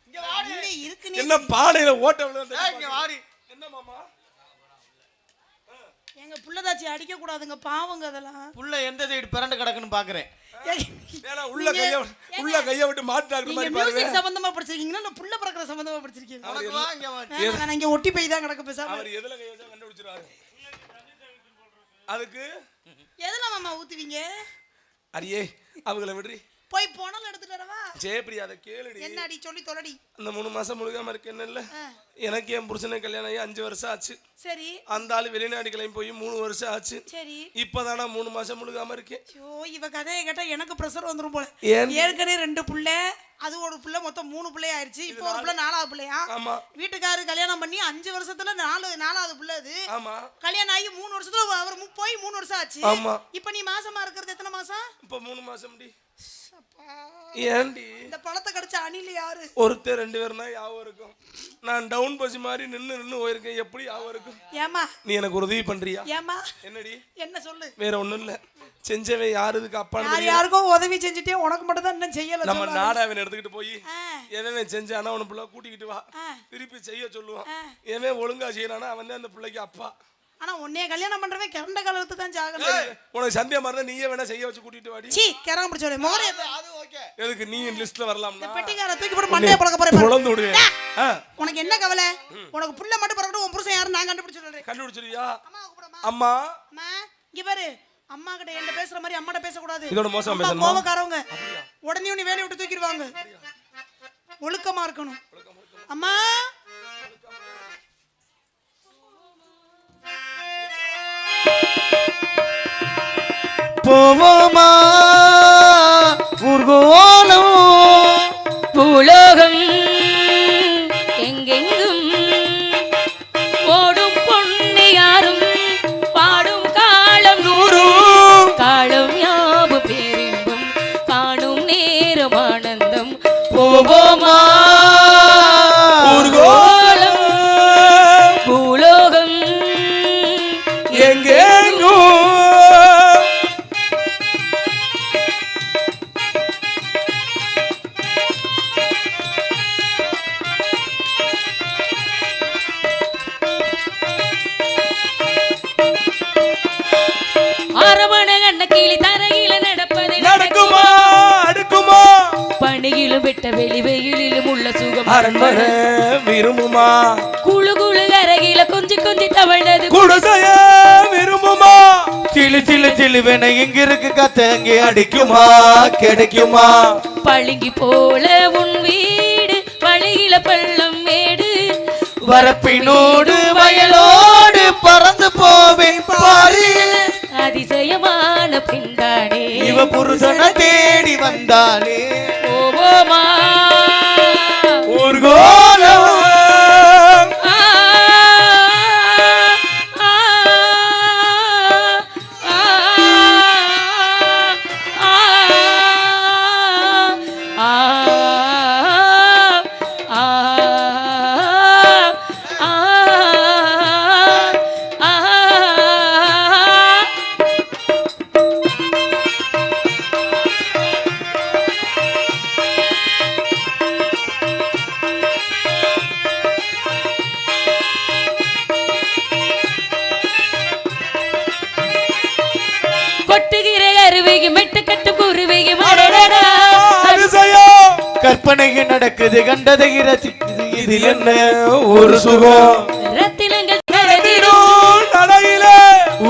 இங்க வாடி. இங்க இருக்குனே. என்ன பானையில ஓட்ட விழுந்து. இங்க வாடி. என்ன மாமா? எங்க புள்ளதாச்சி அடிக்க கூடாதுங்க, பாவங்க அதெல்லாம். புள்ள எந்த சைடு பிறண்டு கிடக்குன்னு பாக்குறேன். ஏனா உள்ள கைய விட்டு மாட்டாக்குற மாதிரி பாருங்க. மியூசிக் சம்பந்தமா படிச்சிருக்கீங்களா இல்ல புள்ள பறக்குற சம்பந்தமா படிச்சிருக்கீங்க? உனக்கு வா இங்க வா. நான் இங்க ஒட்டி போய் தான் கிடக்க பேசாம. அவர் எதுல கைய வச்சா கண்டுபிடிச்சிராரு. அதுக்கு எதுல மாமா ஊத்துவீங்க? அரியே அவங்கள விடுறி. போய் போனல எடுத்துட்டு வரவா? ஜெயப்பிரியா அத கேளுடி. என்னடி சொல்லி தொலைடி. அந்த 3 மாசம் முழுகாம இருக்கேன்ல. எனக்கு என் புருஷனுக்கு கல்யாணம் ஆகி 5 வருஷம் ஆச்சு. சரி. அந்த ஆளு வெளிநாடு கிளம்பி போய் 3 வருஷம் ஆச்சு. சரி. இப்பதானா 3 மாசம் முழுகாம இருக்கேன். ஐயோ இவ கதையை கேட்டா எனக்கு பிரஷர் வந்துரும் போல. ஏன்? ஏற்கனவே 2 புள்ள, அது ஒரு புள்ள, மொத்தம் 3 பிள்ளை ஆயிருச்சு. இப்போ ஒரு புள்ள 4வது பிள்ளையா? ஆமா. வீட்டுக்காரரு கல்யாணம் பண்ணி 5 வருஷத்துல 4வது புள்ள அது. ஆமா. கல்யாணம் ஆகி 3 வருஷத்துல அவர் போய் 3 வருஷம் ஆச்சு. ஆமா. இப்போ நீ மாசமா இருக்கிறது எத்தனை மாசம்? இப்ப 3 மாசம் டி. ஏண்டி இந்த பழத்தை கடிச்ச அணில் யாரு? ஒருத்தர் 2 பேர்னா யாவும் இருக்கும். நான் டவுன் பஸ் மாதிரி நின்னு போயிருக்கேன். எப்படி யாவும் இருக்கும்? ஏமா நீ எனக்கு ஒரு உதவி பண்றியா? ஏமா என்னடி? என்ன சொல்லு. வேற ஒண்ணும் இல்ல. செஞ்சவன் யாருக்கு அப்பான்னு தெரியும். யாருக்கோ உதவி செஞ்சுட்டே உனக்கு மட்டும் தான் இன்னும் செய்யல. நம்ம நாடாவன் எடுத்துக்கிட்டு போய் எவன் செஞ்சானா அவன புள்ள கூட்டிக்கிட்டு வா, திருப்பி செய்ய சொல்லுவான். எவன் ஒழுங்கா செய்யறானா அவன் தான் அந்த பிள்ளைக்கு அப்பா. ஆனா உன்னைய கல்யாணம் பண்றவன் கரண்ட காலத்து தான் ஜாகணும். உனக்கு சந்தேகமா இருந்தா நீயே வேணா செய்ய வச்சு கூட்டிட்டு வாடி. சீ கரங்க பிடிச்சோலே மோரே. அது ஓகே. எதுக்கு நீ லிஸ்ட்ல வரலாம்னா? பெட்டிக்கார தூக்கி போட்டு மண்டைய பழக்க போறே. குழந்து விடுவேன். உனக்கு என்ன கவலை? உனக்கு புள்ள மட்டும் பறக்கட்டும், உன் புருஷன் யாரு நான் கண்டுபிடிச்சு சொல்றேன். கண்டுபிடிச்சிரியா? அம்மா கூப்பிடுமா? அம்மா அம்மா இங்க பாரு. அம்மா கிட்ட என்ன பேசுற மாதிரி அம்மாட்ட பேச கூடாது. இதோட மோசம் பேசணுமா? கோவக்காரவங்க. உடனே உன்னை வேலைய விட்டு தூக்கிடுவாங்க. ஒழுக்கமா இருக்கணும். அம்மா போவோமா ஊர்கோலம் பூலோகம் எங்கெங்கும் ஓடும் பொண்ணு யாரும் பாடும் காலம் நூறும் காலம் யாவும் பேரின்பம் காணும் நேரம் ஆனந்தம் போவோமா ஊர்கோலம் பூலோகம் எங்கெங்கோ கிளி தரையில நடப்பது நடக்குமா அடுக்குமா பணியிலும் விட்ட வெளி வெயிலிலும் உள்ள சுகம் அரண்மனை விரும்புமா குழு குழு கரையில கொஞ்சி கொஞ்சி தவழ்ந்தது குடிசைய விரும்புமா சிலு சிலு சிலுவென எங்க இருக்கு கத்த அங்கே அடிக்குமா கிடைக்குமா பழுங்கி போல உன் வீடு வழியில பள்ளம் மேடு வரப்பினோடு வயலோடு பறந்து போவேன் பாரு அதிசயமான பின்தானே இவ புருஷனை தேடி வந்தானே ஓவோமா ஊர்கோலம் கொட்டுகிற அருவியும் மெட்டு கட்டும் குருவியும் கற்பனைக்கு நடக்குது கண்டதை ரசிக்குது இதில் என்ன ஒரு சுகம் ரத்தினங்கள் தலையில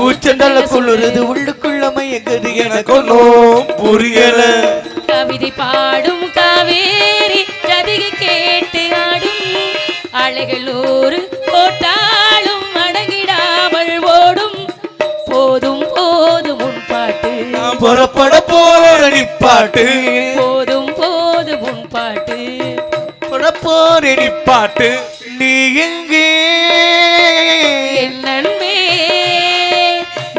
ஊச்சந்தல குளிருது உள்ளுக்குள்ள மயங்குது எனக்கு ஒன்னும் புரியல கவிதை பாடும் காவேரி கதிகை கேட்டு ஆடும் அலைகள் நூறு போட்டாலும் அடங்கிடாமல் ஓடும் போதும் போதும் உன் பாட்டு புறப்பட போற நிப்பாட்டு போதும் போதும் உன் பாட்டு புறப்போற நிப்பாட்டு நீ எங்கே என் நண்பே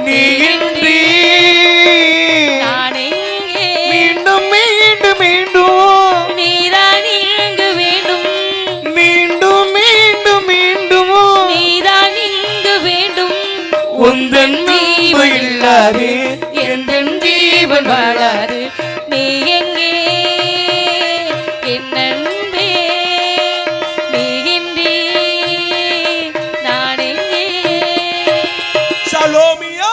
நீ இன்றி நான் எங்கே மீண்டும் மீண்டும் மீண்டும் நீதான் இங்கு வேண்டும் மீண்டும் மீண்டும் மீண்டும் நீதான் இங்கு வேண்டும் உந்தன் அன்பு இல்லாதே எந்தன் ஜீவன் வாழாது நீ எங்கே என் நண்பே நீ இன்றி நான் எங்கே சலோமியா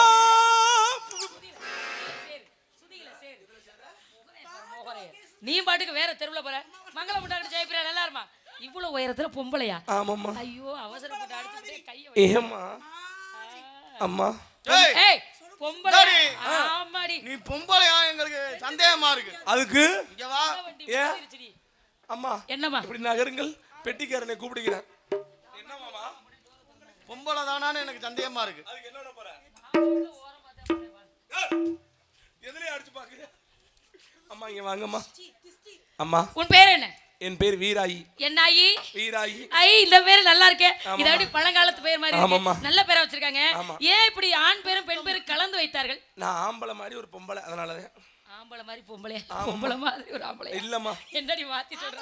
நீ பாட்டுக்கு வேற தெருவுல போற மங்களம் முட்டாட்டு ஜெயப்பிரியா நல்லா இருமா இவ்வளவு உயரத்துல பொம்பளையா ஆமாம்மா ஐயோ அவசரப்பட்டு அடிச்சுட்டே கைய ஏம்மா அம்மா ஏய் பொம்பளை ஆமாடி நீ பொம்பளையா எங்களுக்கு சந்தேகமா இருக்கு அதுக்கு இங்க வா ஏன் அம்மா என்னம்மா இப்படி நகருங்கள் பெட்டிக்காரனை கூப்பிடுகிறேன் என்னமாமா பொம்பளை தானான்னு எனக்கு சந்தேகமா இருக்கு அதுக்கு என்ன பண்ண போற எதிரே அடிச்சு பாக்குற அம்மா இங்க வாங்கம்மா அம்மா உன் பேர் என்ன என் பேர் வீராயி என்ன ஆயி வீராயி ஐ இந்த பேரு நல்லா இருக்கே இது அப்படி பழங்காலத்து பேர் மாதிரி ஆமாம்மா. இருக்கு நல்ல பேரா வச்சிருக்காங்க ஆமா. ஏன் இப்படி ஆண் பேரும் பெண் பேரும் கலந்து வைத்தார்கள் நான் ஆம்பளை மாதிரி ஒரு பொம்பளை அதனாலதான் ஆம்பளை மாதிரி பொம்பளை பொம்பளை மாதிரி ஒரு ஆம்பளை இல்லம்மா என்னடி மாத்தி சொல்ற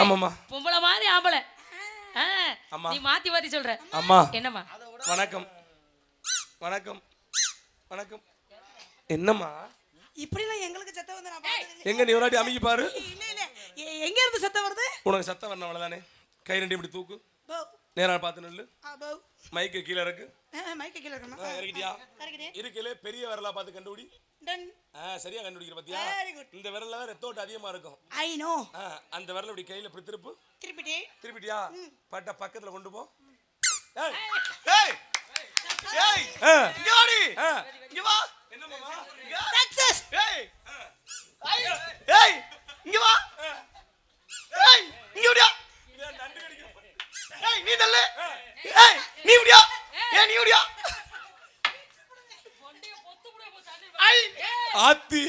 ஆமாம்மா. பொம்பளை மாதிரி ஆம்பளை ஆ, அம்மா. நீ மாத்தி மாத்தி சொல்ற அம்மா என்னம்மா வணக்கம் வணக்கம் வணக்கம் என்னம்மா இப்படிலாம் எங்களுக்கு சத்தம் வந்து நான் பார்த்தது இல்ல. எங்க நீ ஒரு வாட்டி அமைக்கி பாரு இல்ல இல்ல எங்க இருந்து சத்தம் வருது உனக்கு சத்தம் வரணும் அவ்வளவுதானே கை ரெண்டு இப்படி தூக்கு பௌ நேரா பார்த்து நில்லு பௌ மைக்கு கீழே இருக்கு மைக்க கீழ இருக்கணும் இறக்கிட்டியா கரெக்ட் இருக்கலே பெரிய விரலா பார்த்து கண்டுபிடி டன் சரியா கண்டுபிடிக்கிற பாத்தியா Very good. இந்த விரல்ல தான் ரத்தோட்டம் அதிகமா இருக்கும் ஐ நோ அந்த விரல் இப்படி கையில இப்படி திருப்பு திருப்பிட்டே திருப்பிட்டியா பட்ட பக்கத்துல கொண்டு போ ஏய் ஏய் இங்க வாடி இங்க வா என்னமாமா சக்சஸ் ஏய் ஏய் இங்க வா ஏய் இங்க ஓடியா ஏய் நீ தள்ளு ஏய் நீ ஓடியா ஏய் நீ ஓடியா ஐ ஆத்தி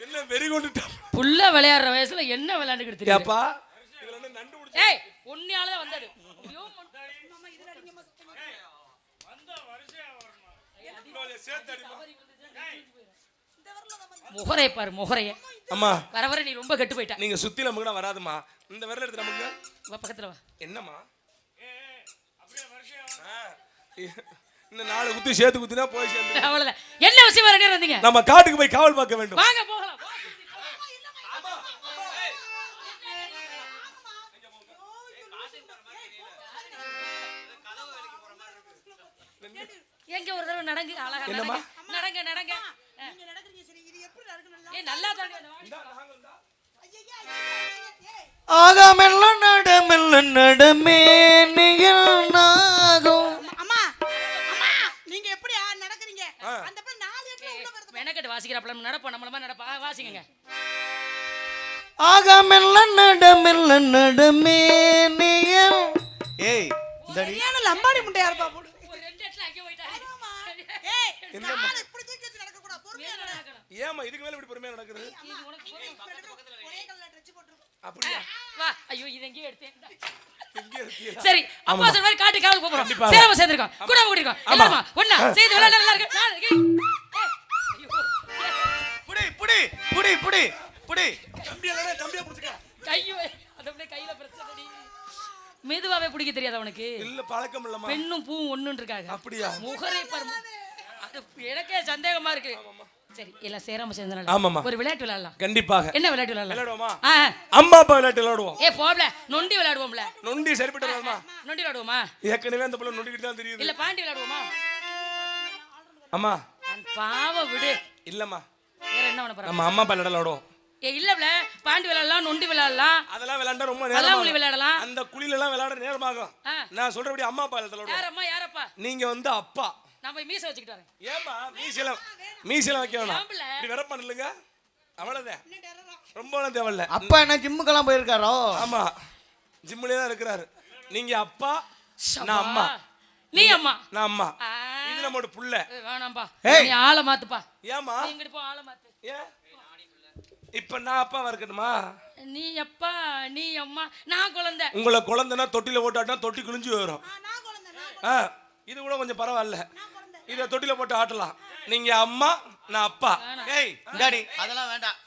என்ன வெறி கொண்டுட்டா புள்ள விளையாடுற வயசுல என்ன விளையாண்டுக்கிட்டு தெரியும் ஏப்பா இதுல என்ன நண்டு பிடிச்ச ஏய் உன்னையால தான் வந்தது ஐயோ, சேர்த்து அடிமா முகரைய பாரு முகரைய அம்மா வர வர நீ ரொம்ப கெட்டு போயிட்ட நீங்க சுத்தி நமக்கு வராதுமா இந்த விரல் எடுத்து நமக்கு வா பக்கத்துல வா என்னம்மா இன்னும் நாலு குத்தி சேர்த்து குத்தினா போய் சேர்ந்து அவ்வளவுதான் என்ன விஷயம் வர நேரம் வந்தீங்க நம்ம காட்டுக்கு போய் காவல் பார்க்க வேண்டும் வாங்க போகலாம் எங்க ஒரு தடவை நடங்கு அழகா என்னம்மா? நடங்க நடங்க நீங்க நடக்குறீங்க சரி இது எப்படி நடக்கு நல்லா ஏய் நல்லா தாண்டி ஆகமெல்ல நடமே நிகழ்நாகும் அம்மா அம்மா நீங்க எப்படி நடக்குறீங்க அந்த பக்கம் நாலு இடத்துல உள்ள வருது மெனக்கட்டு வாசிக்கிறாப்ல நடப்போம் நம்மள மாதிரி நடப்பா வாசிக்கங்க ஆகமெல்ல நடமே நிகழ் ஏய் சரியான லம்பாடி முட்டையா இருப்பா போடு ஒரு ரெண்டு இடத்துல அங்கே போயிட்டாரு ஏய் காலை இப்படி தூக்கி வச்சு நடக்க கூடாது பொறுமையா நடக்கணும் ஏமா இதுக்கு மேல இப்படி பொறுமையா நடக்குது ஒரே கலர்ல ட்ரெஸ் போட்டுருக்கு அப்படியா வா ஐயோ இது எங்கேயோ எடுத்தேன் எங்க இருக்கீங்க சரி அப்பா சொன்ன மாதிரி காட்டு காவல் போறோம் கண்டிப்பா. சேரமா சேர்ந்திருக்கோம் கூட கூட்டிருக்கோம் எல்லாரும் ஒண்ணா சேர்ந்து விளையாட நல்லா இருக்கு புடி புடி புடி புடி புடி கம்பியா புடிச்சுக்க கையோ அது அப்படியே கையில பிரச்சனை மெதுவாவே பிடிக்க தெரியாது அவனுக்கு இல்ல பழக்கம் இல்லம்மா பெண்ணும் பூவும் ஒண்ணுன்னு இருக்காங்க அப்படியா முகரை பாரு அது எனக்கே சந்தேகமா இருக்கு சரி எல்லாம் சேராம சேர்ந்தனால ஆமாம்மா. ஒரு விளையாட்டு விளையாடலாம் கண்டிப்பாக என்ன விளையாட்டு விளையாடலாம் விளையாடுவோமா ஆ, அம்மா அப்பா விளையாட்டு விளையாடுவோம் ஏ போப்ல நொண்டி விளையாடுவோம்ல நொண்டி சரிப்பட்டு வராதுமா நொண்டி விளையாடுவோமா ஏற்கனவே அந்த பிள்ளை நொண்டிக்கிட்டு தான் தெரியுது இல்ல பாண்டி விளையாடுவோமா அம்மா அந்த பாவ விடு இல்லம்மா வேற என்ன பண்ண போறோம் நம்ம அம்மா அப்பா விளையாடலாம் ஏ இல்லப்ல பாண்டி விளையாடலாம் நொண்டி விளையாடலாம் அதெல்லாம் விளையாண்டா ரொம்ப பல்லாங்குழி நேரம் விளையாடலாம் அந்த குழியில எல்லாம் விளையாட நேரமாகும் ஆ. நான் சொல்றபடி அம்மா அப்பா விளையாடுவோம் யாரம்மா யாரப்பா நீங்க வந்து அப்பா நான் போய் மீச வச்சுக்கிட்டு வரேன் ஏமா மீசையில வைக்க வேணாம் ஏம்புல? இப்படி வெறப்பா நில்லுங்க அவ்வளவுதான், ரொம்ப தேவையில்ல. அப்பா என்ன ஜிம்முக்கெல்லாம் போயிருக்காரோ? ஆமா, ஜிம்லயே தான் இருக்கிறாரு. நீங்க அப்பா, நான் அம்மா. நீ அம்மா, நான் அம்மா. இது நம்மோட புள்ள. வேணாம்பா, ஏய். நீ ஆளை மாத்துப்பா. ஏமா? நீ இங்கிட்டு போ, ஆளை மாத்து. ஏன் இப்ப நான் அப்பாவா இருக்கணுமா? நீ அப்பா, நீ அம்மா, நான் குழந்தை. உங்களை குழந்தைனா தொட்டில போட்டாட்டா தொட்டி கிழிஞ்சு வரும். நான் குழந்தை இது கூட கொஞ்சம் பரவாயில்ல, இதை தொட்டில போட்டு ஆட்டலாம். நீங்க அம்மா, நான் அப்பா. ஏய் டாடி அதெல்லாம் வேண்டாம்.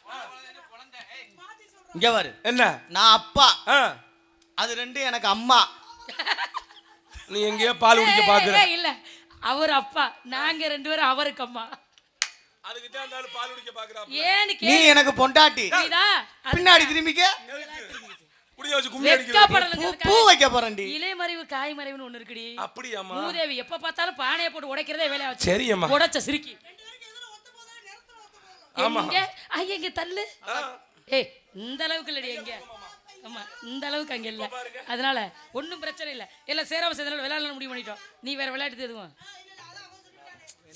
இங்க பாரு, என்ன? நான் அப்பா, ஆ, அது ரெண்டும் எனக்கு அம்மா. நீ எங்கேயோ பால் குடிக்க பாக்குற. இல்ல, அவர் அப்பா, நாங்க 2 பேரும் அவருக்கு அம்மா. அதுக்கு தான் இருந்தாலும் பால் குடிக்க பாக்குறா. ஏன்னு நீ எனக்கு பொண்டாட்டி. கேக்குதா? பின்னாடி திரும்பிக்க குடிய வச்சு கும்மி அடிக்க. பூ வைக்க போறேன்டி. இலைமறைவு காய் மறைவுன்னு ஒண்ணு இருக்குடி. அப்படியாமா? மூதேவி எப்ப பார்த்தாலும் பானையை போட்டு உடைக்கிறதே வேலையா வச்சு. சரியம்மா. உடைச்ச சிரிக்கி. ஆமா. எங்க ஐயா இங்க தள்ளு. ஏய் இந்த அளவுக்கு இல்லடி எங்க. ஆமா இந்த அளவுக்கு அங்க இல்ல. அதனால ஒண்ணும் பிரச்சனை இல்ல. எல்லாம் சேராம சேர்ந்தனால விளையாடலாம் முடிவு பண்ணிட்டோம். நீ வேற விளையாட்டு எதுவும்.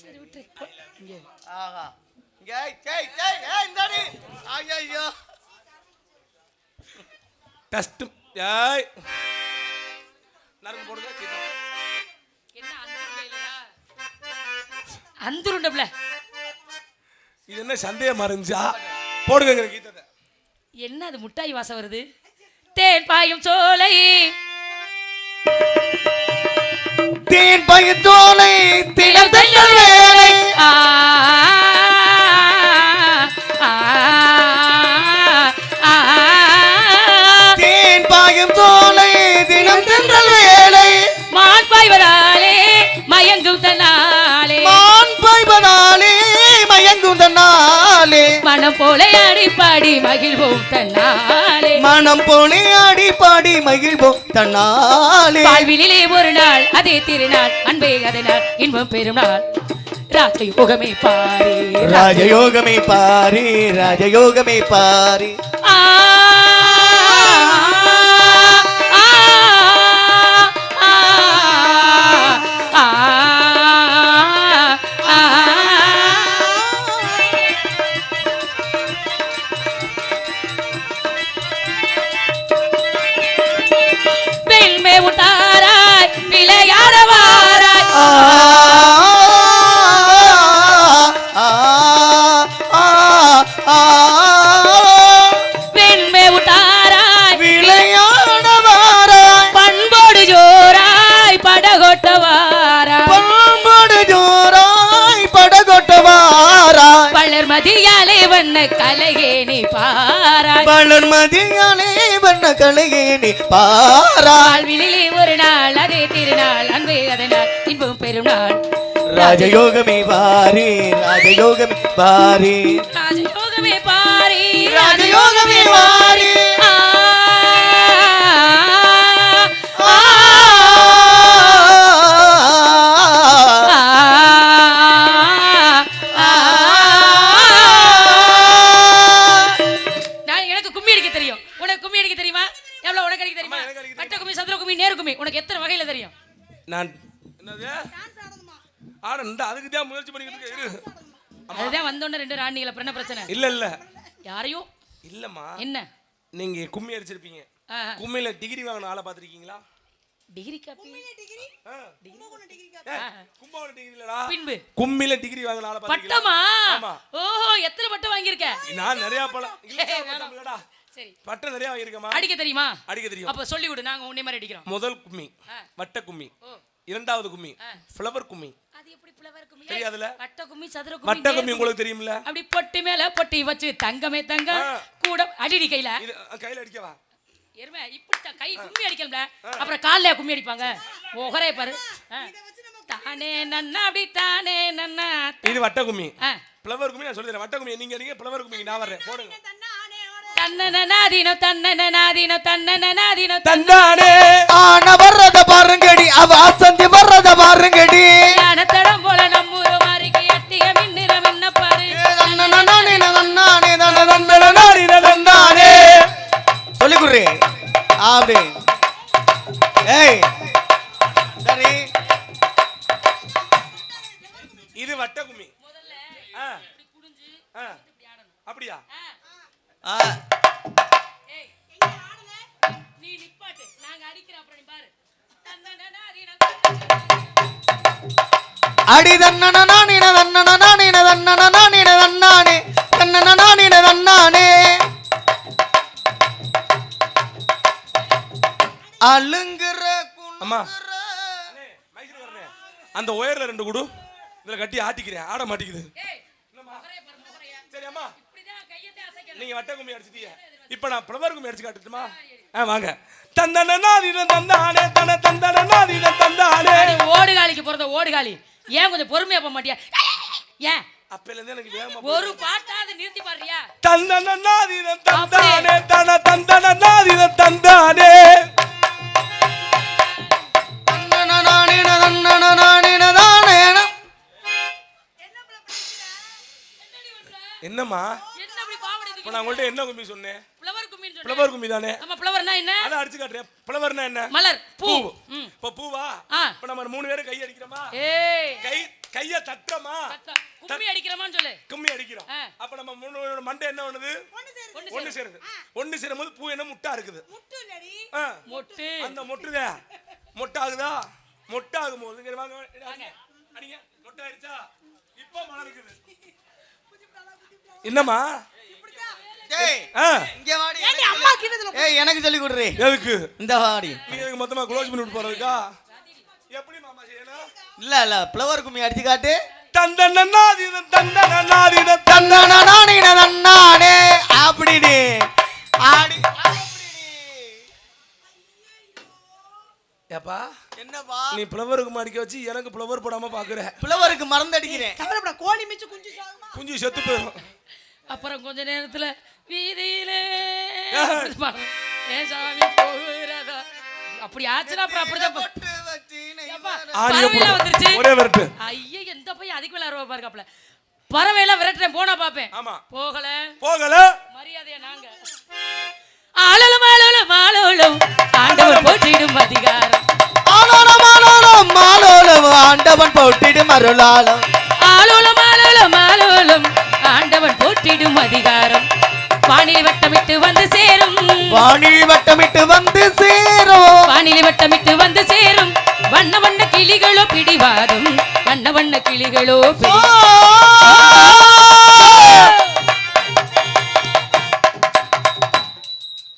சரி விட்டு. இங்க. ஆஹா. ஏய் டேய் டேய் ஏய் இந்தாடி. ஐயோ. டஸ்ட். ஏய். நரம்பு போடுங்க கீதா. என்ன அந்துருண்டை இல்லையா? அந்துருண்டப்ல. இது என்ன சந்தேகமா இருந்துச்சா? போடுங்க கீதா. என்ன அது முட்டாய் வாசம் வருது? தேன் பாயும் சோலை, தேன் பாயும் சோலை, தினம் தங்கள் வேலை. ஆ தேன் பாயும் சோலை, தினம் தங்கள் வேலை. மான் பாய்வதாலே மயங்கும் தன்னாலே, மான் பாய்வதாலே மயங்கும் தன்னாலே, மனம் போல அடிப்பாடி மகிழ்வோம் தன்னாலே, மனம் போனே ஆடி பாடி மகிழ்வோம் தன்னாலே. வாழ்விலே ஒரு நாள் அதே திருநாள், அன்பே அதனால் இன்பம் பெரும் நாள். ராஜயோகமே பாரி, ராஜயோகமே பாரி, ராஜயோகமே பாரி. ஆ விட்டாராய் விளையாடவாராய். வெண்மை விட்டாராய் விளையாடவாராய். பண்போடு ஜோராய் படகோட்டவாராய். பண்போடு ஜோராய் படகோட்டவாராய். பலர் மதியாலே வண்ண கலையே நீ பாராய். பலர் மதியாலே வண்ண கலையே நீ பாராய். வாழ்விலே ஒரு நாள் அதே திருநாள், அன்பே அதனால் இன்பம் பெரும் நாள். ராஜயோகமே பாரி, ராஜயோகமே பாரி, ராஜயோகமே பாரி, ராஜயோகமே பாரி. எனக்கு கும்மி அடிக்க தெரியும். உனக்கு கும்மி அடிக்க தெரியுமா? எவ்வளவு உனக்கு அடிக்க தெரியுமா? வட்ட கும்மி, சதுர கும்மி, நேரு கும்மி, உனக்கு எத்தனை வகையில தெரியும்? நான் என்னது ஆட இந்த அதுக்கு தான் முயற்சி பண்ணிக்கிட்டு இருக்கு. அதுதான் வந்தோடனே 2 ராணிகளை என்ன பிரச்சனை? இல்ல யாரையும் இல்லம்மா. என்ன நீங்க கும்மி அடிச்சிருப்பீங்க. கும்மியில டிகிரி வாங்கின ஆளை பாத்திருக்கீங்களா? டிகிரி காப்பி கும்பகோணம் டிகிரி இல்லடா, பின்பு கும்மியில டிகிரி வாங்கின ஆளை பாத்திருக்கீங்களா? பட்டமா? ஆமா. ஓஹோ எத்தனை பட்டம் வாங்கியிருக்க? நான் நிறைய பட்டம் இல்லடா. சரி பட்டம் நிறைய வாங்கியிருக்கமா? அடிக்க தெரியுமா? அடிக்க தெரியும். அப்ப சொல்லி விடு, நாங்க உன்னை மாதிரி அடிக்கிறோம். முதல் கும்மி வட்ட கும்மி, இரண்டாவது கும்மி ஃப்ளவர் கும்மி. அது எப்படி ஃப்ளவர் கும்மி? தெரியாதுல? வட்ட கும்மி, சதுர கும்மி, வட்ட கும்மி உங்களுக்கு தெரியும்ல? அப்படி பொட்டி மேல பொட்டி வச்சு தங்கமே தங்கம் கூட அடிடி கையில. இது கையில அடிக்கவா? எருமை இப்படி கை கும்மி அடிக்கல, அப்புறம் கால்ல கும்மி அடிப்பாங்க. ஒகரே பாரு. தானே நன்னா அப்படி தானே நன்னா. இது வட்ட கும்மி. ஃப்ளவர் கும்மி நான் சொல்லிடுறேன். வட்ட கும்மி நீங்க அடிங்க, ஃப்ளவர் கும்மி நான் வர்றேன். போடுங்க. தன்னனாதீனோ தன்னனாதீனோ தன்னனாதீனோ தன்னானே ஆன வர்றத பாருங்கடி, அவ அசந்தி வர்றத பாருங்கடி. ஞானத்தடம் போல நம்மூர மாறிக்கு எட்டிய மின்னிற மின்ன பாரு. தன்னனானே நன்னானே தன்னனானே நன்னானே சொல்லி குடுறே. அப்படி ஏய் சரி. இது வட்ட கும்மி. முதல்ல இப்படி குடிஞ்சு இப்படி ஆடணும். அப்படியா? நீ நிப்பாட்டு நாங்க அடிக்கிறோம் அப்புறம் நீ பாரு அடி தன்னன நானின தன்னன நானின தன்னன நானின தன்னானே தன்னன நானின தன்னானே அலுங்குற அம்மா. குணுங்குற. அந்த ஒயர்ல 2 குடு இதுல கட்டி ஆட்டிக்கிறேன் ஆட மாட்டேங்குது ஏய் முகரைய பாரு முகரைய சரி அம்மா இப்படிதான் கையத்தை அசைக்கணும் நீங்க வட்ட கும்மி அடிச்சிட்டீங்க இப்ப நான் ஃப்ளவர் கும்மி அடிச்சு காட்டுட்டுமா வாங்க தந்தன நாதின தந்தானே தன தந்தன நாதின தந்தானே அடி ஓடுகாலிக்கு பிறந்த ஓடுகாலி ஏன் கொஞ்சம் பொறுமையா போக மாட்டியா ஏன் அப்பல இருந்து எனக்கு வேகமா ஒரு பாட்டாவது நிறுத்தி பாடுறியா தந்தன நாதின தந்தானே தன தந்தன நாதின தந்தானே தன்னன நானின தன்னன நானின தானேன. என்னம்மா என்ன இப்படி பாவடி இப்ப நான் உங்கள்ட்ட என்ன கும்மி சொன்னேன் ஃப்ளவர் கும்மின்னு சொன்னேன் ஃப்ளவர் கும்மி தானே நம்ம ஃப்ளவர்னா என்ன அத அடிச்சு காட்டுறேன் ஃப்ளவர்னா என்ன மலர் பூ பூ இப்ப பூவா ஆ. இப்ப நம்ம 3 பேரும் கை அடிக்கிறோமா ஏய் கைய தட்டமா கும்மி அடிக்கிறமான்னு சொல்லு கும்மி அடிக்கிறோம் ஆ. அப்ப நம்ம 3 பேரோட மண்டை என்ன பண்ணுது ஒண்ணு சேருது ஒண்ணு சேரும்போது பூ என்ன முட்டா இருக்குது ஆ. மொட்டு அந்த மொட்டுதே மொட்டாகுதா மொட்டாகும் போது இங்க வாங்க அடிங்க மொட்டாயிருச்சா இப்போ மலருக்குது என்னம்மா டேய் ஆ. இங்க வாடி. ஏண்டி அம்மா கிட்டதுல ஏய் எனக்கு சொல்லி கொடுறே. எதுக்கு இந்த வாடி. நீங்க எனக்கு மொத்தமா க்ளோஸ் பண்ணி விட்டு போறதுக்கா எப்படி மாமா செய்யணும் இல்ல ஃப்ளவர் கும்மி அடிச்சு காட்டு. தந்தன நாதின தந்தன நாதின தன்னன நானின தன்னானே அப்படிடி ஆடி ஏப்பா என்னப்பா நீ ஃப்ளவருக்கு மாடிக்க வச்சு எனக்கு ஃப்ளவர் போடாம பாக்குற ஃப்ளவருக்கு மறந்து அடிக்கிறேன். கவலைப்பட கோழி மிச்சு குஞ்சு சாகுமா குஞ்சு செத்து போயிடும் அப்புறம் கொஞ்ச நேரத்துல வீதியிலே ஏன் சாமி போகிறதா அப்படி ஆச்சுன்னா அப்புறம் அப்படிதான் பொட்டு வச்சு ஏப்பா, ஆடியோ பறவைலாம் வந்துருச்சு ஒரே விரட்டு ஐயே எந்த பையன் அதுக்கு மேல அருவா பாருக்காப்ல பறவையெல்லாம் விரட்டுறேன் போனா பாப்பேன் ஆமா போகல போகல மரியாதையா நாங்க ஆளலும் ஆளலும் ஆளலும் ஆண்டவர் போற்றிடும் அதிகாரம் ஆலோலம் ஆலோலம் ஆலோலம் ஆண்டவன் போட்டிடும் அருளாலம் ஆளோலம் ஆளோலம் ஆளோலம் ஆண்டவன் போற்றிடும் அதிகாரம் வானிலை வட்டமிட்டு வந்து சேரும் வானில் வட்டமிட்டு வந்து சேரும் வானிலை வட்டமிட்டு வந்து சேரும் வண்ண வண்ண கிளிகளோ பிடிவாதும் வண்ண வண்ண கிளிகளோ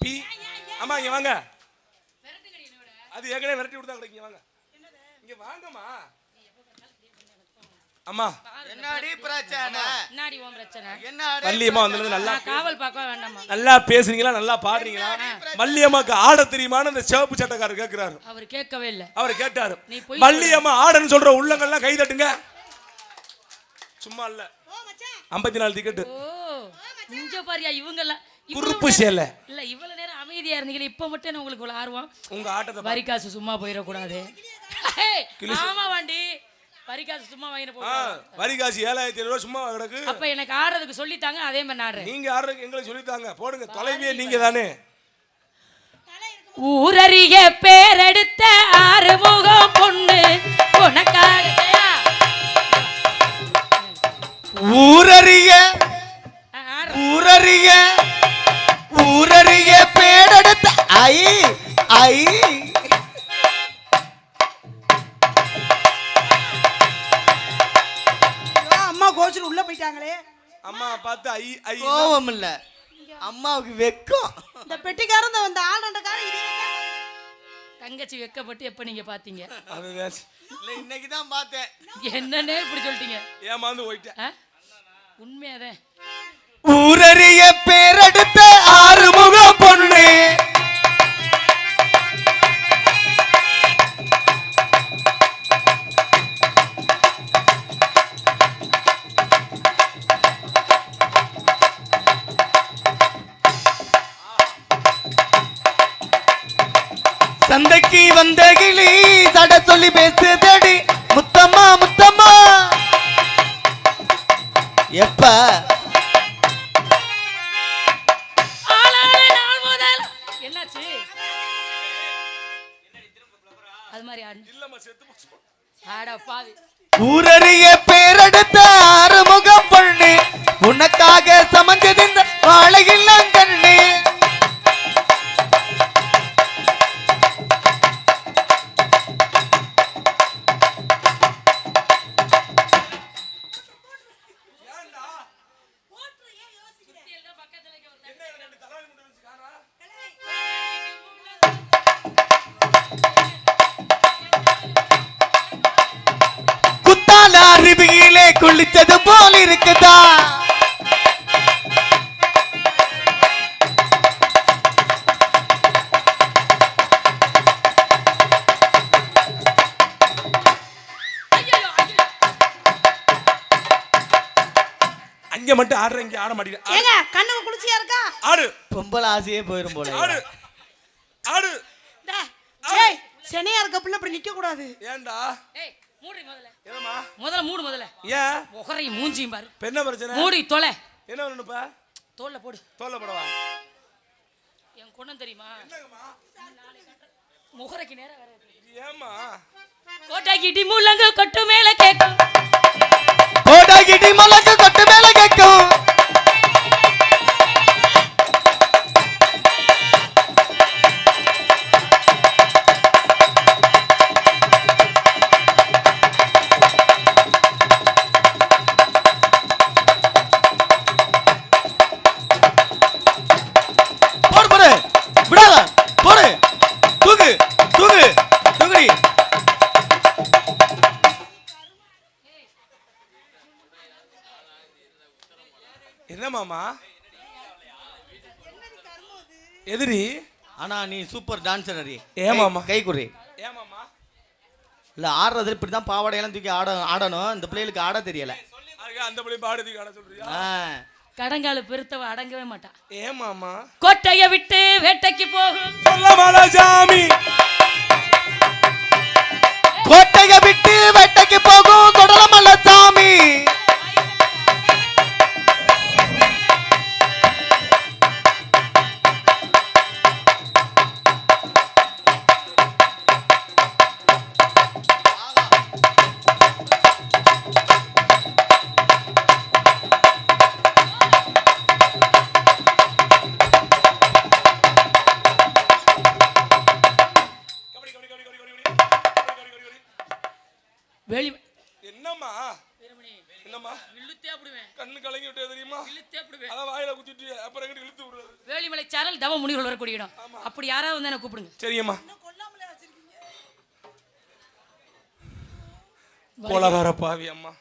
பி அம்மா இங்க வாங்க அது ஏற்கனவே விரட்டி விட்டு தான் கிடைக்கும் வாங்க இங்க வாங்கம்மா அம்மா என்னடி பிரச்சனை என்னாடி உன் பிரச்சனை என்னடி வள்ளியம்மா வந்தது நல்லா நான் காவல் பார்க்க வேண்டாமா நல்லா பேசுறீங்களா நல்லா பாடுறீங்களா வள்ளியம்மாக்கு ஆட தெரியுமான்னு அந்த சிவப்பு சட்டக்காரர் கேட்கிறாரு அவர் கேட்கவே இல்லை அவர் கேட்டாரு நீ போய் வள்ளியம்மா ஆடன்னு சொல்ற உள்ளங்கள்லாம் கை தட்டுங்க சும்மா இல்ல 54 டிக்கெட் ஓ இங்க பாரியா இவங்கெல்லாம் குறுப்பு சேலை இல்ல இவ்வளவு நேரம் அமைதியா இருந்தீங்களே இப்ப மட்டும் என்ன உங்களுக்கு இவ்வளவு ஆர்வம் உங்க ஆட்டத்தை வரி காசு சும்மா போயிடக்கூடாது ஆமா வாண்டி வரி காசு சும்மா வாங்கின போ வரி காசு 7500 ரூபாய் சும்மா கிடக்கு அப்ப எனக்கு ஆடுறதுக்கு சொல்லித்தாங்க அதே மாதிரி ஆடுறேன் நீங்க ஆடுறதுக்கு எங்களுக்கு சொல்லித்தாங்க போடுங்க தொலைவியே நீங்க தானே ஊரறிய பேரெடுத்த ஆறுமுகம் பொண்ணு உனக்காக ஊரறிய ஊரறிய ஊரறிய பேடெடுத்த ஐ ஐ அம்மா கோச்சுன்னு உள்ள போயிட்டாங்களே அம்மா பார்த்து ஐ ஐ கோவம் இல்ல அம்மாவுக்கு வெக்கம் இந்த பெட்டிக்காரன் இந்த ஆளுக்காரன் இதே தங்கச்சி வெக்கப்பட்டு எப்ப நீங்க பாத்தீங்க அதுதான் இல்ல இன்னைக்கு தான் பார்த்தேன் என்னன்னே இப்படி சொல்லிட்டீங்க ஏமாந்து போயிட்டேன் உண்மையாதான் ஊரறிய பேரெடுத்த ஆறுமுகம் பொண்ணு சந்தைக்கு வந்த கிளி சட சொல்லி பேசுதடி முத்தம்மா முத்தம்மா எப்ப என்னாச்சு அது மாதிரி ஆட பாவி ஊரறிய பேரெடுத்த ஆறுமுகம் பொண்ணு உனக்காக சமஞ்சது இந்த வாழையில்லாம் கண்ணே குத்தால அருவியிலே குளித்தது போல் இருக்குதா அங்க மட்டும் ஆடுற, இங்க ஆட மாட்டேங்குது. ஏங்க கண்ணுக்கு குளிர்ச்சியா இருக்கா? ஆடு பொம்பளை ஆசையே போயிரும் போல. ஆடு ஆடு. ஏய் சென்னையா இருக்க புள்ள அப்படி நிக்க கூடாது. ஏன்டா? ஏய் மூடி முதல்ல. ஏமா? முதல்ல மூடு முதல்ல. ஏன்? முகரையும் மூஞ்சியும் பாரு. என்ன பிரச்சனை? மூடி தொலை. என்ன பண்ணனுப்பா? தோல்ல போடு. தோல்ல போடவா? என் குணம் தெரியுமா? என்னங்கம்மா? முகரைக்கு நேரா வர. ஏமா? கோட்டாக்கிட்டி முள்ளங்க கொட்டு மேல கேக்கும். கோடாகிட்டி மலக்கு கொட்டு மேல கேக்கும் போடு போடு விடாத போடு தூக்கு தூக்கு தூக்குடி என்ன மாமா? எதிரி? ஆனா நீ சூப்பர் டான்சர் அடி. ஏமாமா? கை குறி. ஏன் மாமா? இல்ல ஆடுறது இப்படி தான் பாவாடையெல்லாம் தூக்கி ஆடணும். இந்த பிள்ளைகளுக்கு ஆட தெரியல. அதுக்கு அந்த பிள்ளை பாடுறதுக்கு ஆட சொல்றியா? கடங்கால பெருத்தவ அடங்கவே மாட்டா. ஏன் மாமா? கோட்டைய விட்டு வேட்டைக்கு போகும். சொல்ல மாலாசாமி. கோட்டைய விட்டு வேட்டைக்கு போகும் கொடலமல்ல சாமி வெளி என்னம்மா? என்னம்மா? இழுத்தே அப்படிவேன். கண்ணு கலங்கி விட்டே தெரியுமா? இழுத்தே அப்படிவேன். அதான் வாயில குத்திட்டு அப்புறம் எங்கிட்ட இழுத்து விடுறது. வேலிமலை சாரல் தவ முனிகள் வரக்கூடிய இடம். அப்படி யாராவது வந்து என்ன கூப்பிடுங்க. சரியம்மா. கொலகார பாவி அம்மா.